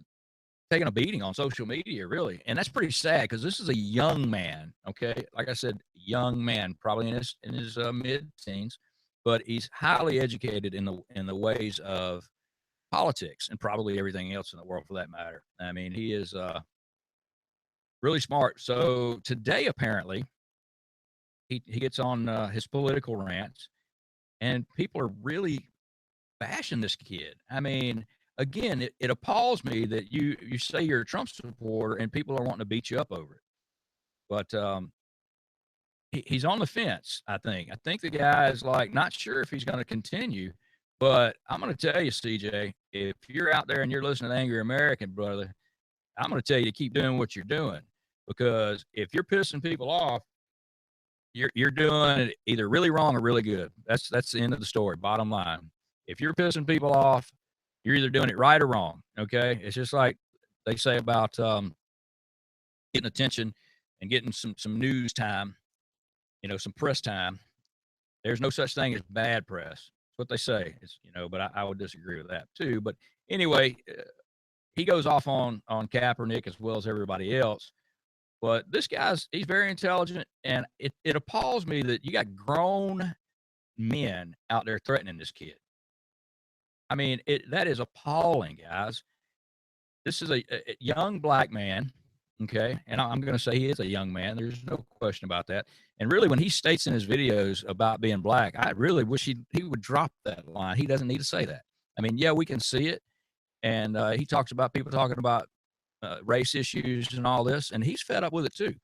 beating on social media, really. And that's pretty sad because this is a young man, okay? Like I said, young man, probably in his mid-teens, but he's highly educated in the ways of politics and probably everything else in the world for that matter. I mean, he is really smart. So today, apparently, he gets on his political rants, and people are really bashing this kid. I mean, again, it appalls me that you say you're a Trump supporter and people are wanting to beat you up over it. But he's on the fence, I think. I think the guy is like not sure if he's going to continue. But I'm going to tell you, CJ, if you're out there and you're listening to Angry American, brother, I'm going to tell you to keep doing what you're doing, because if you're pissing people off, you're doing it either really wrong or really good. That's the end of the story. Bottom line, if you're pissing people off, You're either doing it right or wrong. Okay. It's just like they say about getting attention and getting some news time, some press time. There's no such thing as bad press. That's what they say. But I would disagree with that too. But anyway, he goes off on Kaepernick as well as everybody else. But this he's very intelligent, and it appalls me that you got grown men out there threatening this kid. I mean, that is appalling, guys. This is a young black man, okay? And I'm going to say he is a young man. There's no question about that. And really, when he states in his videos about being black, I really wish he would drop that line. He doesn't need to say that. I mean, yeah, we can see it. And he talks about people talking about race issues and all this, and he's fed up with it too.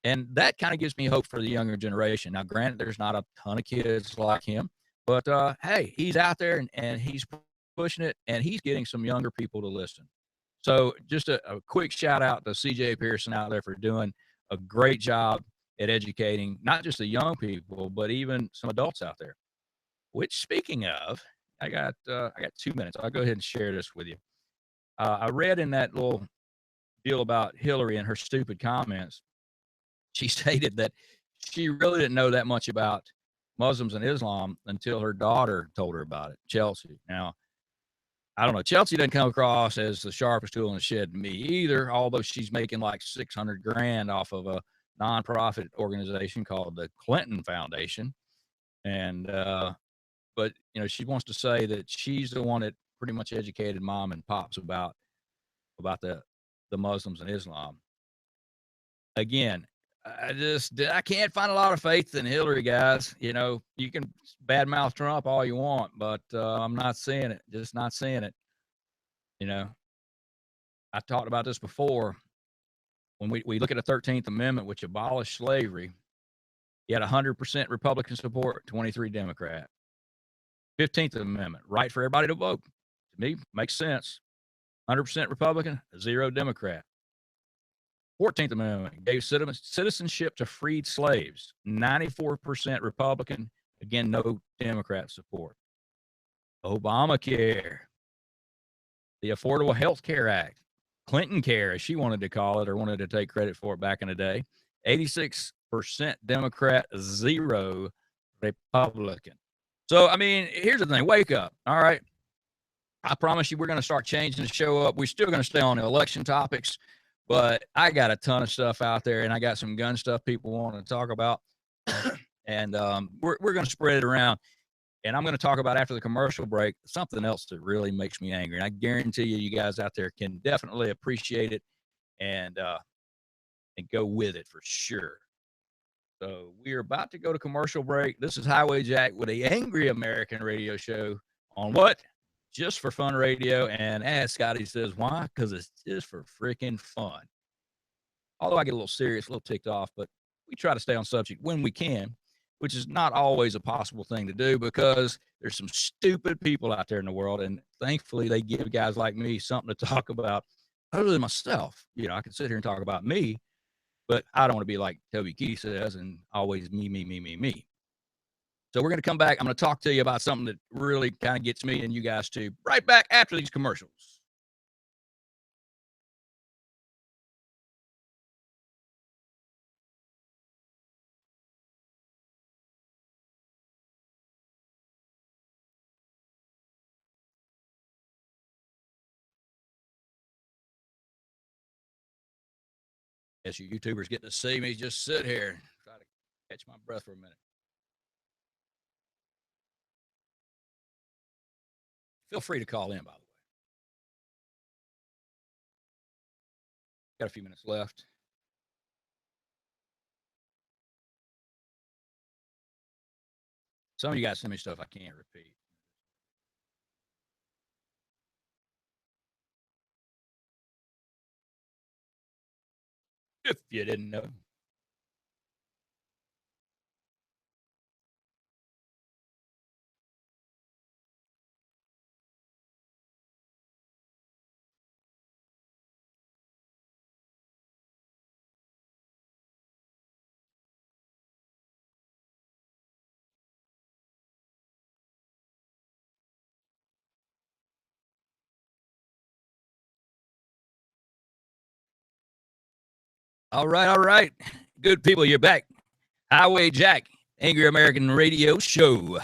And that kind of gives me hope for the younger generation. Now, granted, there's not a ton of kids like him, but hey, he's out there and he's pushing it, and he's getting some younger people to listen. So just a quick shout out to CJ Pearson out there for doing a great job at educating not just the young people, but even some adults out there. Which, speaking of, I got 2 minutes. I'll go ahead and share this with you. I read in that little deal about Hillary and her stupid comments. She stated that she really didn't know that much about Muslims and Islam until her daughter told her about it, Chelsea. Now, I don't know. Chelsea doesn't come across as the sharpest tool in the shed to me either, although she's making like 600 grand off of a nonprofit organization called the Clinton Foundation. And, but, she wants to say that she's the one that pretty much educated mom and pops about the Muslims and Islam. Again, I can't find a lot of faith in Hillary, guys. You can badmouth Trump all you want, but I'm not seeing it. Just not seeing it. I talked about this before. When we look at the 13th Amendment, which abolished slavery, you had 100% Republican support, 23 Democrat. 15th Amendment, right for everybody to vote. To me, makes sense. 100% Republican, 0 Democrat. 14th Amendment gave citizenship to freed slaves, 94% Republican, again, no Democrat support. Obamacare, the Affordable Health Care Act, Clinton Care, as she wanted to call it or wanted to take credit for it back in the day, 86% Democrat, 0 Republican. So, I mean, here's the thing. Wake up. All right. I promise you we're going to start changing the show up. We're still going to stay on the election topics, but I got a ton of stuff out there, and I got some gun stuff people want to talk about. And we're going to spread it around. And I'm going to talk about, after the commercial break, something else that really makes me angry. And I guarantee you guys out there can definitely appreciate it and go with it for sure. So we are about to go to commercial break. This is Highway Jack with the Angry American Radio Show on what? Just for Fun Radio. And as Scotty says, why? Because it's just for freaking fun. Although I get a little serious, a little ticked off, but we try to stay on subject when we can, which is not always a possible thing to do because there's some stupid people out there in the world. And thankfully, they give guys like me something to talk about other than myself. I can sit here and talk about me, but I don't want to be like Toby Keith says and always me, me, me, me, me. So we're going to come back. I'm going to talk to you about something that really kind of gets me and you guys too. Right back after these commercials. As you YouTubers get to see me just sit here and try to catch my breath for a minute. Feel free to call in, by the way. Got a few minutes left. Some of you guys send me stuff I can't repeat. If you didn't know. All right, all right. Good people, you're back. Highway Jack, Angry American Radio Show.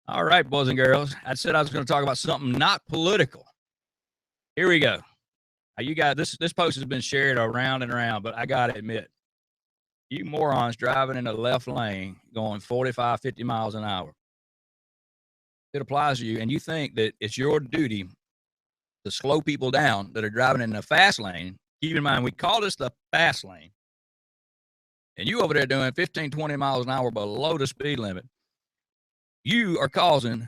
All right, boys and girls. I said I was going to talk about something not political. Here we go. You got this post has been shared around and around, but I got to admit, you morons driving in the left lane going 45, 50 miles an hour. It applies to you, and you think that it's your duty to slow people down that are driving in the fast lane. Keep in mind, we call this the fast lane. And you over there doing 15, 20 miles an hour below the speed limit. You are causing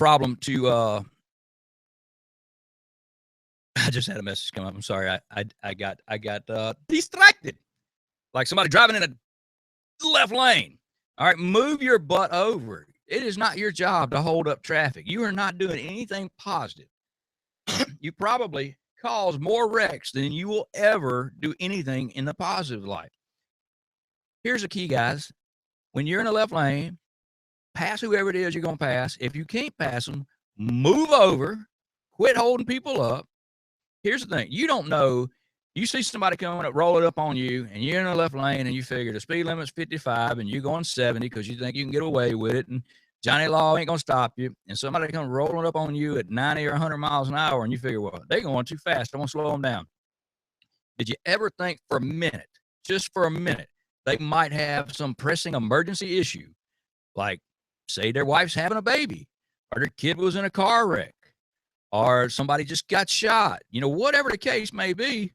problem to, I just had a message come up. I'm sorry. I got distracted. Like somebody driving in a left lane. All right. Move your butt over. It is not your job to hold up traffic. You are not doing anything positive. You probably cause more wrecks than you will ever do anything in the positive light. Here's the key, guys. When you're in the left lane, pass whoever it is you're going to pass. If you can't pass them, move over. Quit holding people up. Here's the thing. You don't know. You see somebody coming up, rolling up on you, and you're in the left lane, and you figure the speed limit's 55, and you're going 70 because you think you can get away with it, and Johnny Law ain't going to stop you, and somebody comes rolling up on you at 90 or 100 miles an hour, and you figure, well, they're going too fast. I'm going to slow them down. Did you ever think for a minute, just for a minute, they might have some pressing emergency issue, like say their wife's having a baby, or their kid was in a car wreck, or somebody just got shot, whatever the case may be,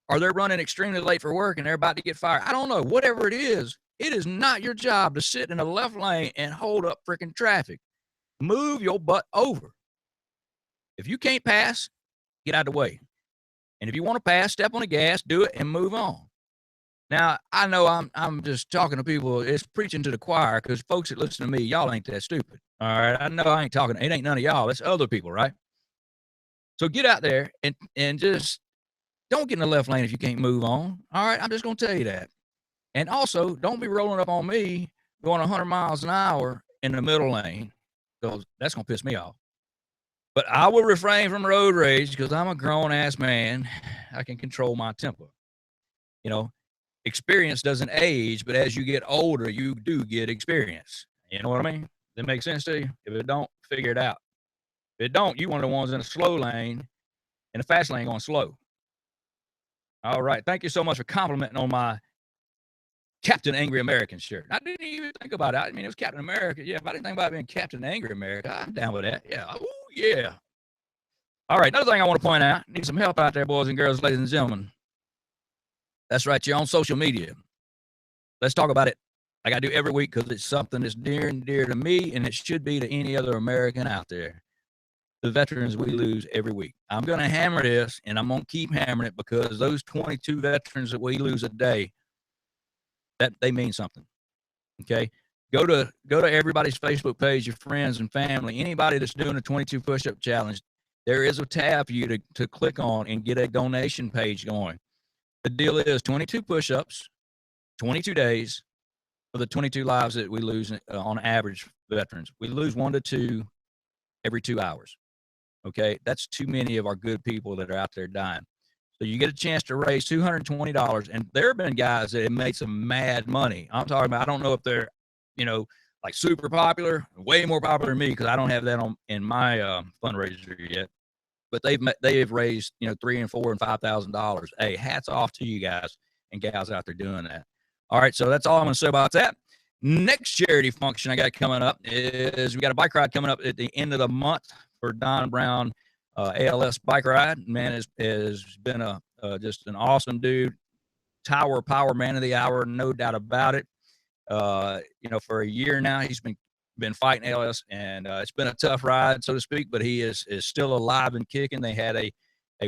or they're running extremely late for work and they're about to get fired. I don't know. Whatever it is not your job to sit in the left lane and hold up freaking traffic. Move your butt over. If you can't pass, get out of the way. And if you want to pass, step on the gas, do it, and move on. Now, I know I'm just talking to people. It's preaching to the choir because folks that listen to me, y'all ain't that stupid. All right. I know I ain't talking. It ain't none of y'all. It's other people, right? So get out there and just don't get in the left lane if you can't move on. All right. I'm just going to tell you that. And also, don't be rolling up on me going 100 miles an hour in the middle lane because that's going to piss me off. But I will refrain from road rage because I'm a grown-ass man. I can control my temper. Experience doesn't age, but as you get older, you do get experience. You know what I mean? That makes sense to you? If it don't, figure it out. If it don't, you one of the ones in a slow lane, in the fast lane going slow. All right. Thank you so much for complimenting on my Captain Angry American shirt. I didn't even think about it. I mean, it was Captain America. Yeah, if I didn't think about being Captain Angry America, I'm down with that. Yeah. Ooh, yeah. All right. Another thing I want to point out, need some help out there, boys and girls, ladies and gentlemen. That's right. You're on social media. Let's talk about it like I do every week because it's something that's near and dear to me, and it should be to any other American out there. The veterans we lose every week. I'm going to hammer this, and I'm going to keep hammering it because those 22 veterans that we lose a day, that they mean something. Okay? Go to everybody's Facebook page, your friends and family, anybody that's doing a 22 push-up challenge. There is a tab for you to click on and get a donation page going. The deal is 22 push-ups, 22 days for the 22 lives that we lose on average veterans. We lose 1 to 2 every 2 hours. Okay, that's too many of our good people that are out there dying. So you get a chance to raise $220, and there have been guys that have made some mad money. I'm talking about, I don't know if they're, like super popular, way more popular than me because I don't have that in my fundraiser yet. But they have raised $3,000 and $4,000 and $5,000. Hey, hats off to you guys and gals out there doing that. All right, so that's all I'm going to say about that. Next charity function I got coming up is we got a bike ride coming up at the end of the month for Don Brown ALS bike ride. Man has been just an awesome dude. Tower Power Man of the Hour, no doubt about it. For a year now he's been fighting ALS, and it's been a tough ride, so to speak, but he is still alive and kicking. They had a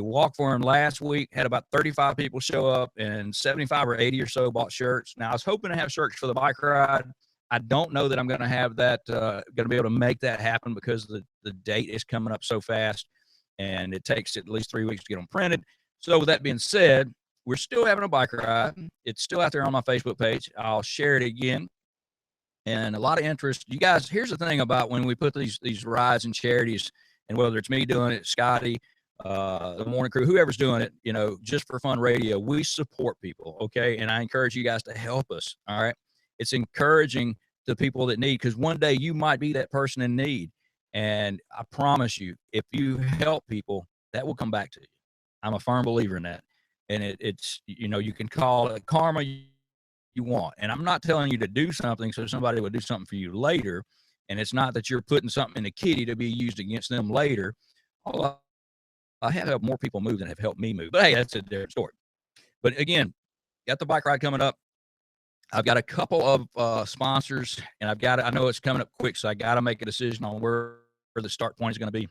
walk for him last week, had about 35 people show up, and 75 or 80 or so bought shirts. Now, I was hoping to have shirts for the bike ride. I don't know that I'm going to have that, going to be able to make that happen because the date is coming up so fast, and it takes at least 3 weeks to get them printed. So with that being said, we're still having a bike ride. It's still out there on my Facebook page. I'll share it again. And a lot of interest. You guys, here's the thing about when we put these rides and charities, and whether it's me doing it, Scotty, the morning crew, whoever's doing it, you know, just for fun radio, we support people. Okay. And I encourage you guys to help us. All right. It's encouraging the people that need, because one day you might be that person in need. And I promise you, if you help people, that will come back to you. I'm a firm believer in that. And it's, you know, you can call it karma you want. And I'm not telling you to do something so somebody will do something for you later. And it's not that you're putting something in a kitty to be used against them later. Although I have helped more people move than have helped me move. But hey, that's a different story. But again, got the bike ride coming up. I've got a couple of sponsors, and I know it's coming up quick, so I got to make a decision on where the start point is going to be.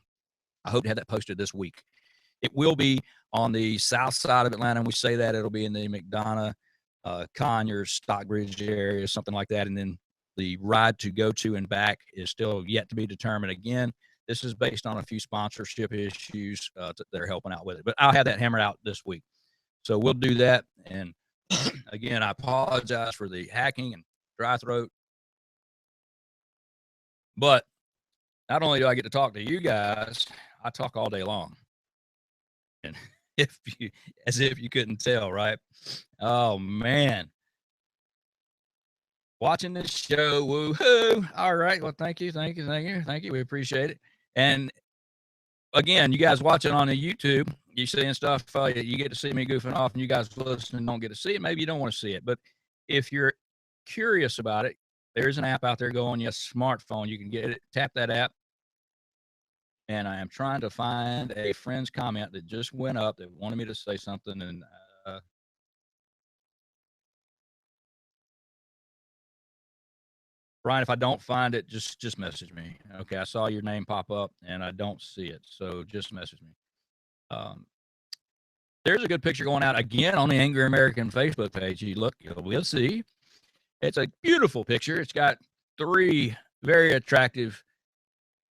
I hope to have that posted this week. It will be on the south side of Atlanta, and we say that it'll be in the McDonough, Conyers, Stockbridge area, something like that. And then the ride to go to and back is still yet to be determined. Again, this is based on a few sponsorship issues that are helping out with it. But I'll have that hammered out this week. So we'll do that. And again, I apologize for the hacking and dry throat. But not only do I get to talk to you guys, I talk all day long. And as if you couldn't tell, right? Oh, man. Watching this show, woohoo. All right. Well, thank you. We appreciate it. And again, you guys watching on the YouTube, you seeing stuff, you get to see me goofing off, and you guys listening don't get to see it. Maybe you don't want to see it. But if you're curious about it, there's an app out there. Go on your smartphone. You can get it. Tap that app. And I am trying to find a friend's comment that just went up that wanted me to say something. And Brian, if I don't find it, just message me. Okay, I saw your name pop up, and I don't see it, so just message me. There's a good picture going out again on the Angry American Facebook page. You look, you'll see. It's a beautiful picture. It's got 3 very attractive,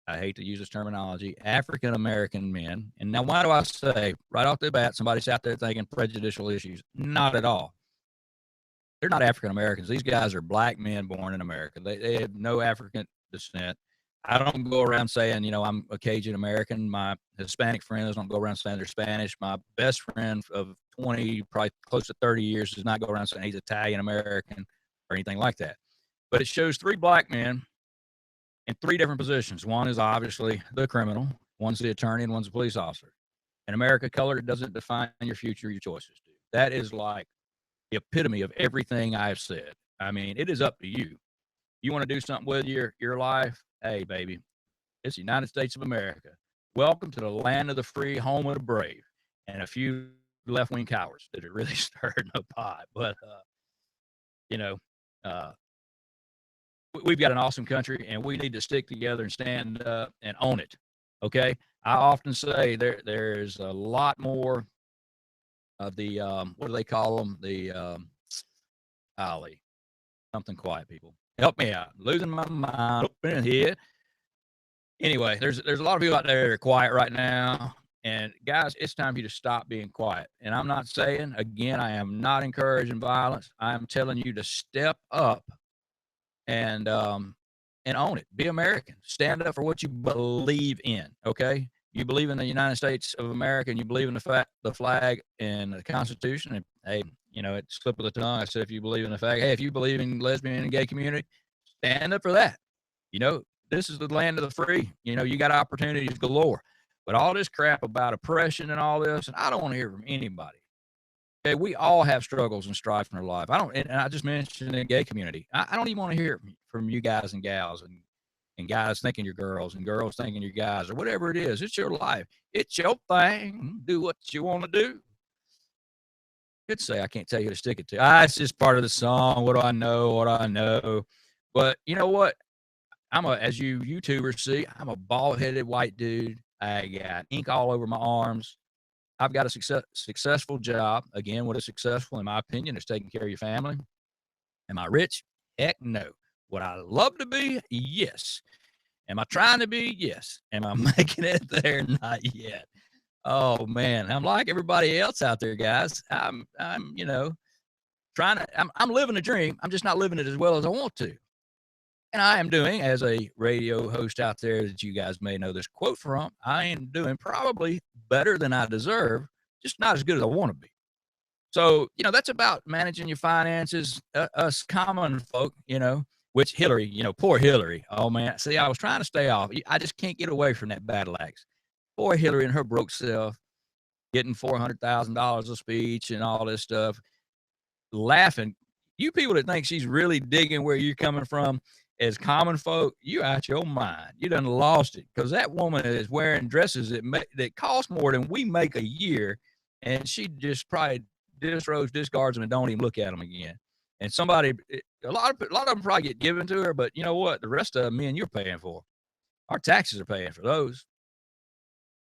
I hate to use this terminology, African-American men. And now, why do I say right off the bat, somebody's out there thinking prejudicial issues? Not at all. They're not African-Americans. These guys are black men born in America. They have no African descent. I don't go around saying, you know, I'm a Cajun American. My Hispanic friends don't go around saying they're Spanish. My best friend of 20, probably close to 30 years does not go around saying he's Italian American or anything like that. But it shows 3 black men in 3 different positions. One is obviously the criminal, one's the attorney, and one's a police officer. In America, color doesn't define your future, your choices do. That is like the epitome of everything I've said. I mean, it is up to you. You want to do something with your life? Hey, baby, it's the United States of America. Welcome to the land of the free, home of the brave, and a few left-wing cowards that are really stirring the pot. But, you know, we've got an awesome country, and we need to stick together and stand up and own it. Okay. I often say there's a lot more of the, what do they call them? The, Ollie, something quiet, people. Help me out. I'm losing my mind up in here. Anyway, there's a lot of people out there that are quiet right now. And guys, it's time for you to stop being quiet. And I'm not saying, again, I am not encouraging violence. I am telling you to step up and own it. Be American. Stand up for what you believe in. Okay. You believe in the United States of America, and you believe in the flag and the Constitution. And hey, you know, it's slip of the tongue. I said, if you believe in the flag, hey, if you believe in lesbian and gay community, stand up for that. You know, this is the land of the free. You know, you got opportunities galore. But all this crap about oppression and all this, and I don't want to hear from anybody. Okay, we all have struggles and strife in our life. And I just mentioned the gay community. I don't even want to hear from you guys and gals and guys thinking you're girls and girls thinking you're guys or whatever it is. It's your life. It's your thing. Do what you want to do. Could say I can't tell you to stick it to. It's just part of the song. What do I know? But you know what? As you YouTubers see, I'm a bald-headed white dude. I got ink all over my arms. I've got a successful job. Again, what is successful, in my opinion, is taking care of your family. Am I rich? Heck no. Would I love to be? Yes. Am I trying to be? Yes. Am I making it there? Not yet. Oh man, I'm like everybody else out there, guys. I'm you know, I'm living a dream. I'm just not living it as well as I want to. And I am doing, as a radio host out there that you guys may know this quote from, I am doing probably better than I deserve, just not as good as I want to be. So, that's about managing your finances, us common folk, which Hillary, poor Hillary. Oh, man. See, I was trying to stay off. I just can't get away from that battle axe. Poor Hillary and her broke self getting $400,000 a speech and all this stuff, laughing. You people that think she's really digging where you're coming from as common folk, you out your mind. You done lost it, because that woman is wearing dresses that cost more than we make a year, and she just probably discards them, and don't even look at them again. And a lot of them probably get given to her, but you know what? The rest of them, me and you're paying for. Our taxes are paying for those.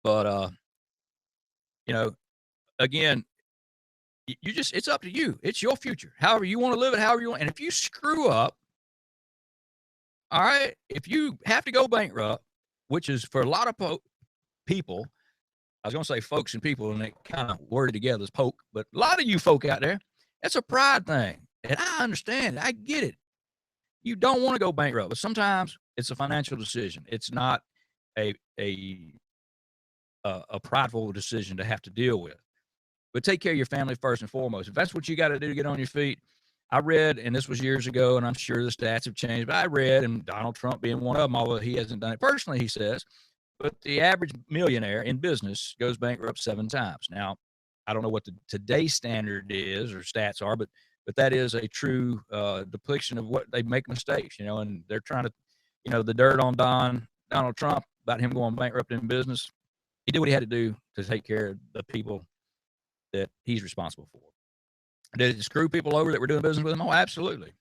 But again, it's up to you. It's your future. However you want to live it, however you want. And if you screw up, all right, if you have to go bankrupt, which is for a lot of people, I was going to say folks and people, and they kind of worded together as poke, but a lot of you folk out there, that's a pride thing. And I understand. I get it. You don't want to go bankrupt, but sometimes it's a financial decision. It's not a prideful decision to have to deal with. But take care of your family first and foremost. If that's what you got to do to get on your feet, I read, and this was years ago, and I'm sure the stats have changed, but I read, and Donald Trump being one of them, although he hasn't done it personally, he says, but the average millionaire in business goes bankrupt 7 times. Now, I don't know what the today's standard is or stats are, but that is a true depiction of what they make mistakes, and they're trying to, the dirt on Donald Trump about him going bankrupt in business. He did what he had to do to take care of the people that he's responsible for. Did it screw people over that were doing business with him? Oh, absolutely.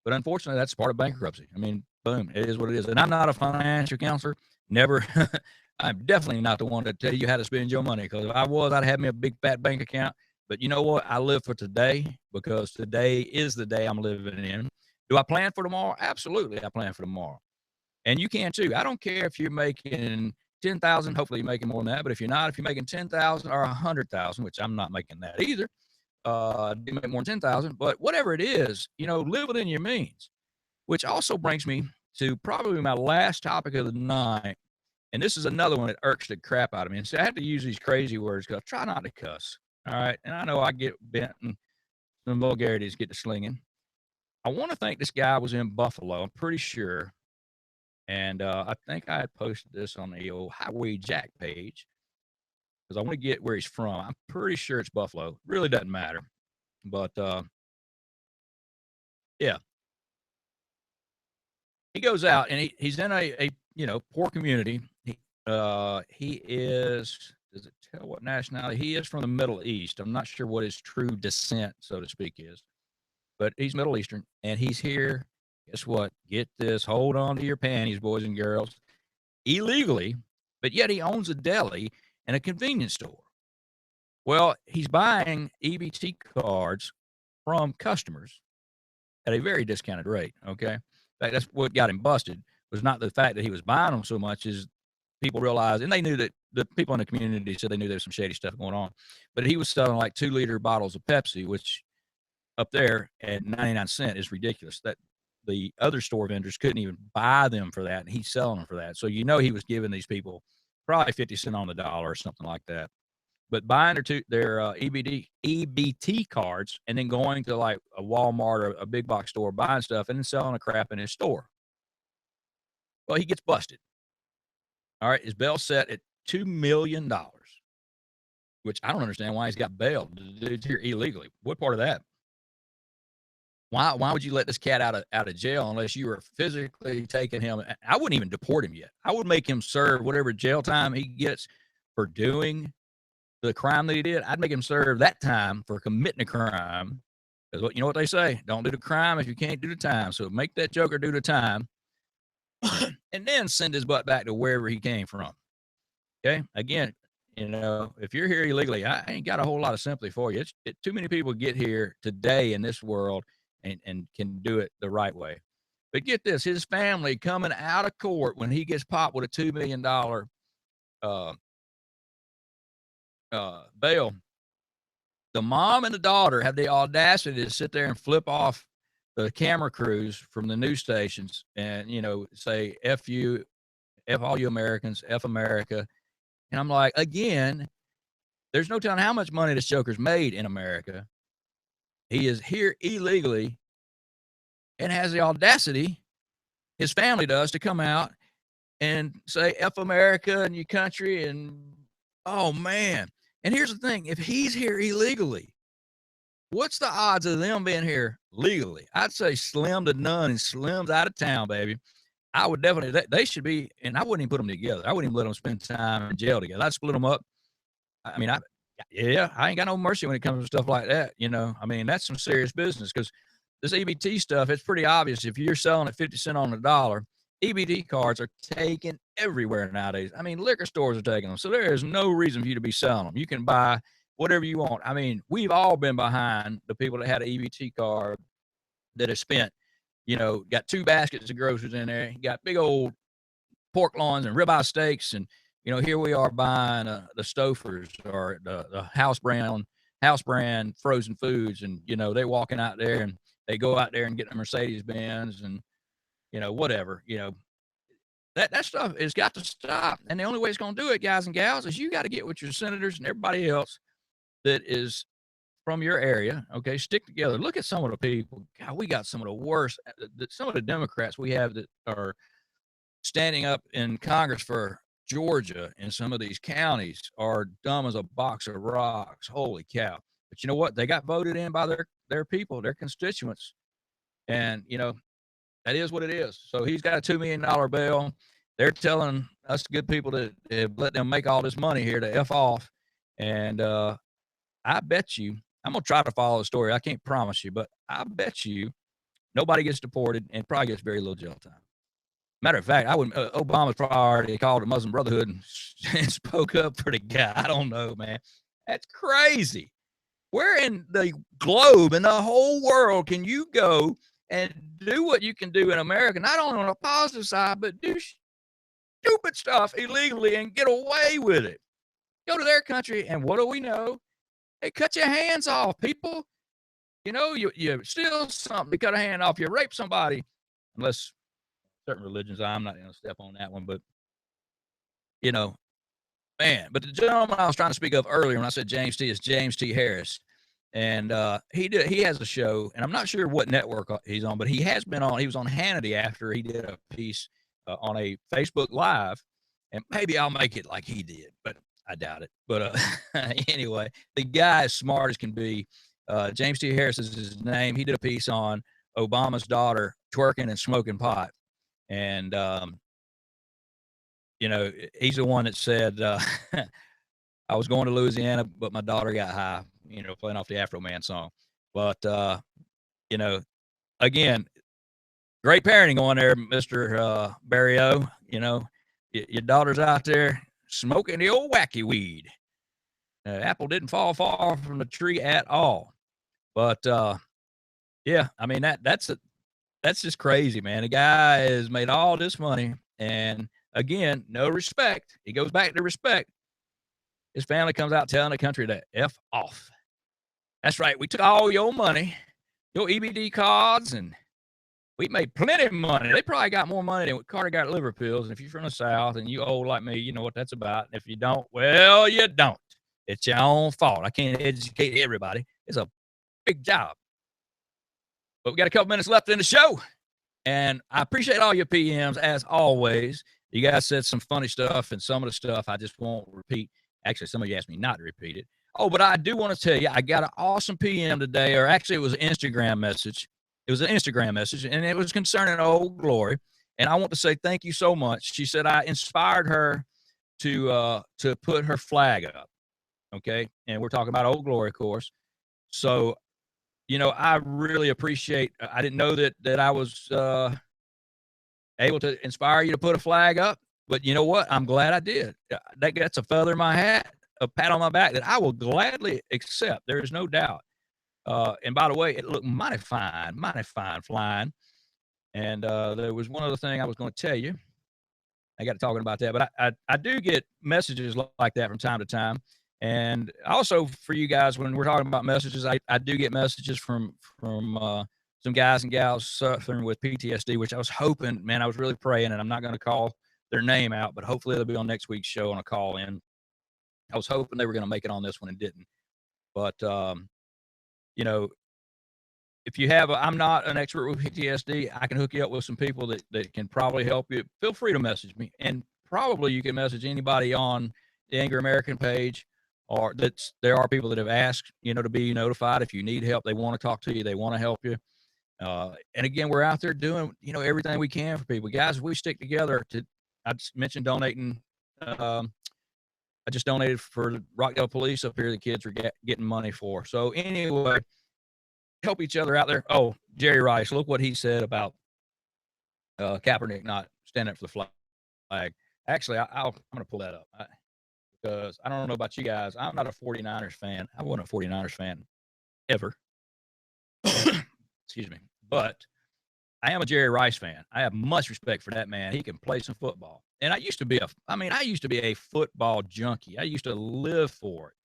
But unfortunately, that's part of bankruptcy. I mean, boom, it is what it is. And I'm not a financial counselor. Never. I'm definitely not the one to tell you how to spend your money, because if I was, I'd have me a big fat bank account. But you know what? I live for today, because today is the day I'm living in. Do I plan for tomorrow? Absolutely, I plan for tomorrow. And you can too. I don't care if you're making 10,000. Hopefully you're making more than that. But if you're not, if you're making 10,000 or 100,000, which I'm not making that either, you make more than 10,000. But whatever it is, live within your means. Which also brings me to probably my last topic of the night. And this is another one that irks the crap out of me. And so I have to use these crazy words because I try not to cuss. All right. And I know I get bent and some vulgarities get to slinging. I want to think this guy was in Buffalo. I'm pretty sure. And I think I had posted this on the old Highway Jack page, because I want to get where he's from. I'm pretty sure it's Buffalo. Really doesn't matter. But yeah. He goes out and he's in a poor community. He is, does it tell what nationality? He is from the Middle East. I'm not sure what his true descent, so to speak, is. But he's Middle Eastern, and he's here. Guess what? Get this. Hold on to your panties, boys and girls. Illegally, but yet he owns a deli and a convenience store. Well, he's buying EBT cards from customers at a very discounted rate, okay? In fact, that's what got him busted, was not the fact that he was buying them so much, as people realized, and they knew that the people in the community said they knew there was some shady stuff going on, but he was selling like 2-liter bottles of Pepsi, which up there at 99 cents is ridiculous. That the other store vendors couldn't even buy them for that, and he's selling them for that. So he was giving these people probably 50 cents on the dollar or something like that. But buying their EBT cards and then going to like a Walmart or a big box store, buying stuff and then selling the crap in his store. Well, he gets busted. All right, his bail set at $2 million, which I don't understand why he's got bail. The dude's here illegally. What part of that? Why would you let this cat out of jail unless you were physically taking him? I wouldn't even deport him yet. I would make him serve whatever jail time he gets for doing the crime that he did. I'd make him serve that time for committing a crime. Because you know what they say? Don't do the crime if you can't do the time. So make that joker do the time and then send his butt back to wherever he came from. Okay? Again, if you're here illegally, I ain't got a whole lot of sympathy for you. Too many people get here today in this world and can do it the right way. But get this, his family coming out of court when he gets popped with a $2 million bail. The mom and the daughter have the audacity to sit there and flip off the camera crews from the news stations and, say, F you, F all you Americans, F America, And I'm like, again, there's no telling how much money this joker's made in America. He is here illegally and has the audacity, his family does, to come out and say F America and your country. And oh man. And here's the thing, if he's here illegally, what's the odds of them being here legally? I'd say slim to none, and Slim's out of town, baby. I would definitely, they should be, and I wouldn't even put them together. I wouldn't even let them spend time in jail together. I'd split them up. I mean, I ain't got no mercy when it comes to stuff like that. You know, I mean, that's some serious business, because this EBT stuff, it's pretty obvious. If you're selling at 50 cents on the dollar, EBT cards are taken everywhere nowadays. I mean, liquor stores are taking them. So there is no reason for you to be selling them. You can buy whatever you want. I mean, we've all been behind the people that had an EBT card that have spent, you know, got 2 baskets of groceries in there. You got big old pork loins and ribeye steaks. And, you know, here we are buying the Stofers or the house brand frozen foods. And, you know, they're walking out there and they go out there and get a Mercedes Benz and, you know, whatever, you know, that stuff has got to stop. And the only way it's going to do it, guys and gals, is you got to get with your senators and everybody else that is from your area. Okay. Stick together. Look at some of the people. God, we got some of the worst, some of the Democrats we have that are standing up in Congress for Georgia and some of these counties are dumb as a box of rocks. Holy cow. But you know what? They got voted in by their people, their constituents. And, you know, that is what it is. So he's got a $2 million bail. They're telling us good people to let them make all this money here to F off. And I bet you, I'm going to try to follow the story. I can't promise you, but I bet you nobody gets deported and probably gets very little jail time. Matter of fact, I wouldn't. Obama's probably already called the Muslim Brotherhood and spoke up for the guy. I don't know, man. That's crazy. Where in the globe, in the whole world, can you go and do what you can do in America, not only on a positive side, but do stupid stuff illegally and get away with it? Go to their country, and what do we know? They cut your hands off, people. You know, you steal something, they cut a hand off. You rape somebody, unless certain religions, I'm not going to step on that one, but, you know, man. But the gentleman I was trying to speak of earlier when I said James T. is James T. Harris. And he has a show, and I'm not sure what network he's on, but he has been on. He was on Hannity after he did a piece on a Facebook Live, and maybe I'll make it like he did, but I doubt it. But anyway, the guy is smart as can be. James T. Harris is his name. He did a piece on Obama's daughter twerking and smoking pot. And, you know, he's the one that said, I was going to Louisiana, but my daughter got high, you know, playing off the Afro Man song. But, you know, again, great parenting on there, Mr. Barrio. You know, your daughter's out there smoking the old wacky weed. Apple didn't fall far from the tree at all. But, yeah, I mean, that's just crazy, man. The guy has made all this money, and again, no respect. He goes back to respect. His family comes out telling the country to F off. That's right. We took all your money, your EBD cards, and we made plenty of money. They probably got more money than what Carter got at liver pills. And if you're from the South and you old like me, you know what that's about. And if you don't, well, you don't. It's your own fault. I can't educate everybody. It's a big job. But we got a couple minutes left in the show. And I appreciate all your PMs, as always. You guys said some funny stuff, and some of the stuff I just won't repeat. Actually, some of you asked me not to repeat it. Oh, but I do want to tell you, I got an awesome PM today, or actually it was an Instagram message. It was an Instagram message, and it was concerning Old Glory. And I want to say thank you so much. She said I inspired her to put her flag up. Okay. And we're talking about Old Glory, of course. So, you know, I really appreciate, I didn't know that I was able to inspire you to put a flag up, but you know what? I'm glad I did. That's a feather in my hat, a pat on my back that I will gladly accept. There is no doubt. And by the way, it looked mighty fine flying. And there was one other thing I was going to tell you. I got to talking about that, but I do get messages like that from time to time. And also for you guys, when we're talking about messages, I do get messages from some guys and gals suffering with PTSD, which I was hoping, man, I was really praying, and I'm not going to call their name out, but hopefully they'll be on next week's show on a call in. I was hoping they were going to make it on this one and didn't. But, you know, if you have, I'm not an expert with PTSD. I can hook you up with some people that can probably help you. Feel free to message me. And probably you can message anybody on the Angry American page, or there are people that have asked, you know, to be notified if you need help. They want to talk to you. They want to help you. And again, we're out there doing, you know, everything we can for people. Guys, we stick together I just mentioned donating. I just donated for the Rockdale Police up here. The kids are getting money for. So anyway, help each other out there. Oh, Jerry Rice, look what he said about Kaepernick not standing up for the flag. Actually, I'm going to pull that up because I don't know about you guys. I'm not a 49ers fan. I wasn't a 49ers fan ever. Excuse me. But I am a Jerry Rice fan. I have much respect for that man. He can play some football. And I used to be a football junkie. I used to live for it.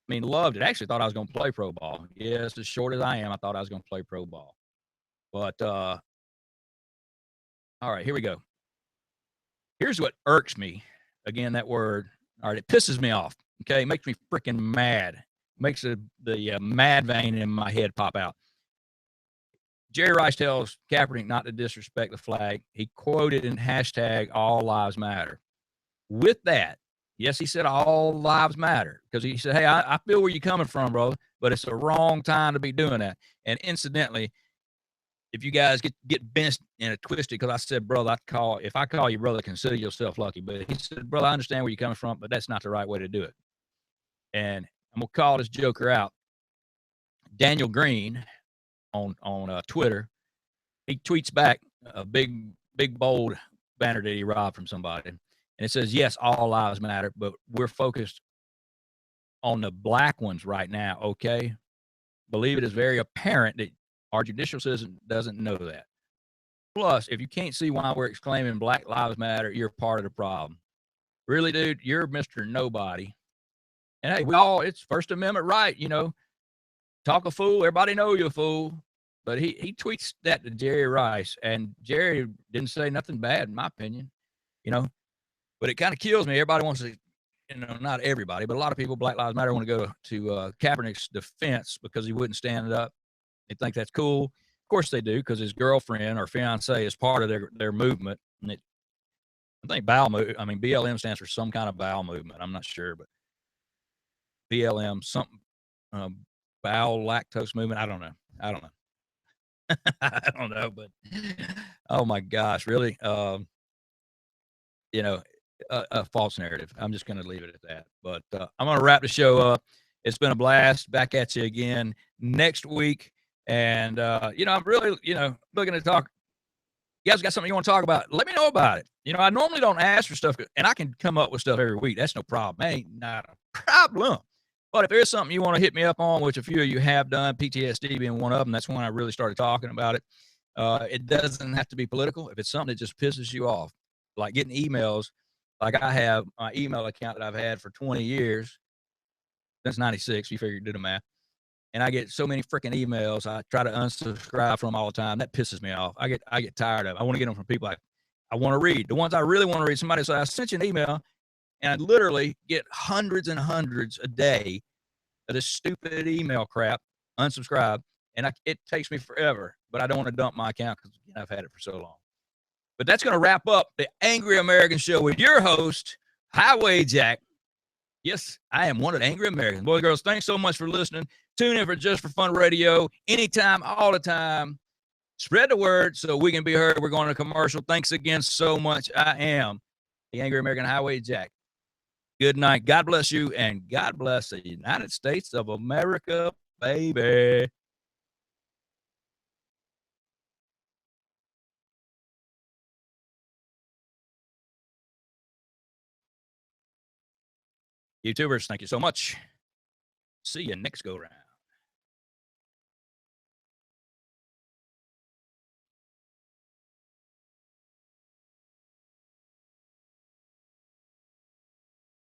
I mean, loved it. Actually thought I was going to play pro ball. Yes, as short as I am, I thought I was going to play pro ball. But, all right, here we go. Here's what irks me. Again, that word. All right, it pisses me off. Okay, it makes me freaking mad. Makes the mad vein in my head pop out. Jerry Rice tells Kaepernick not to disrespect the flag. He quoted in hashtag all lives matter. With that, yes, he said all lives matter because he said, hey, I feel where you're coming from, bro, but it's the wrong time to be doing that. And incidentally, if you guys get bent and twisted, because I said, brother, if I call you brother, consider yourself lucky. But he said, brother, I understand where you're coming from, but that's not the right way to do it. And I'm going to call this joker out. Daniel Green on Twitter, he tweets back a big, bold banner that he robbed from somebody. And it says, yes, all lives matter, but we're focused on the black ones right now, okay? Believe it is very apparent that our judicial system doesn't know that. Plus, if you can't see why we're exclaiming Black Lives Matter, you're part of the problem. Really, dude, you're Mr. Nobody. And hey, it's First Amendment right, you know. Talk a fool, everybody know you're a fool. But he tweets that to Jerry Rice, and Jerry didn't say nothing bad, in my opinion, you know. But it kind of kills me. Everybody wants to, you know, not everybody, but a lot of people, Black Lives Matter, want to go to Kaepernick's defense because he wouldn't stand up. They think that's cool. Of course they do, because his girlfriend or fiance is part of their movement. And I think BLM stands for some kind of bowel movement. I'm not sure, but BLM, something, bowel lactose movement. I don't know. I don't know, but oh my gosh, really? You know, a false narrative. I'm just going to leave it at that. But I'm going to wrap the show up. It's been a blast. Back at you again next week. And, you know, I'm really, you know, looking to talk. You guys got something you want to talk about? Let me know about it. You know, I normally don't ask for stuff, and I can come up with stuff every week. That's no problem. Ain't not a problem. But if there's something you want to hit me up on, which a few of you have done, PTSD being one of them, that's when I really started talking about it. It doesn't have to be political. If it's something that just pisses you off, like getting emails, like I have my email account that I've had for 20 years, since 96, you figure you do the math. And I get so many freaking emails. I try to unsubscribe from them all the time. That pisses me off. I get tired of it. I want to get them from people I want to read. The ones I really want to read, somebody said, I sent you an email, and I literally get hundreds and hundreds a day of this stupid email crap, unsubscribe, and it takes me forever, but I don't want to dump my account because I've had it for so long. But that's going to wrap up the Angry American Show with your host, Highway Jack. Yes, I am one of the Angry Americans. Boys and girls, thanks so much for listening. Tune in for Just for Fun Radio anytime, all the time. Spread the word so we can be heard. We're going to commercial. Thanks again so much. I am the Angry American Highway Jack. Good night. God bless you, and God bless the United States of America, baby. YouTubers, thank you so much. See you next go round.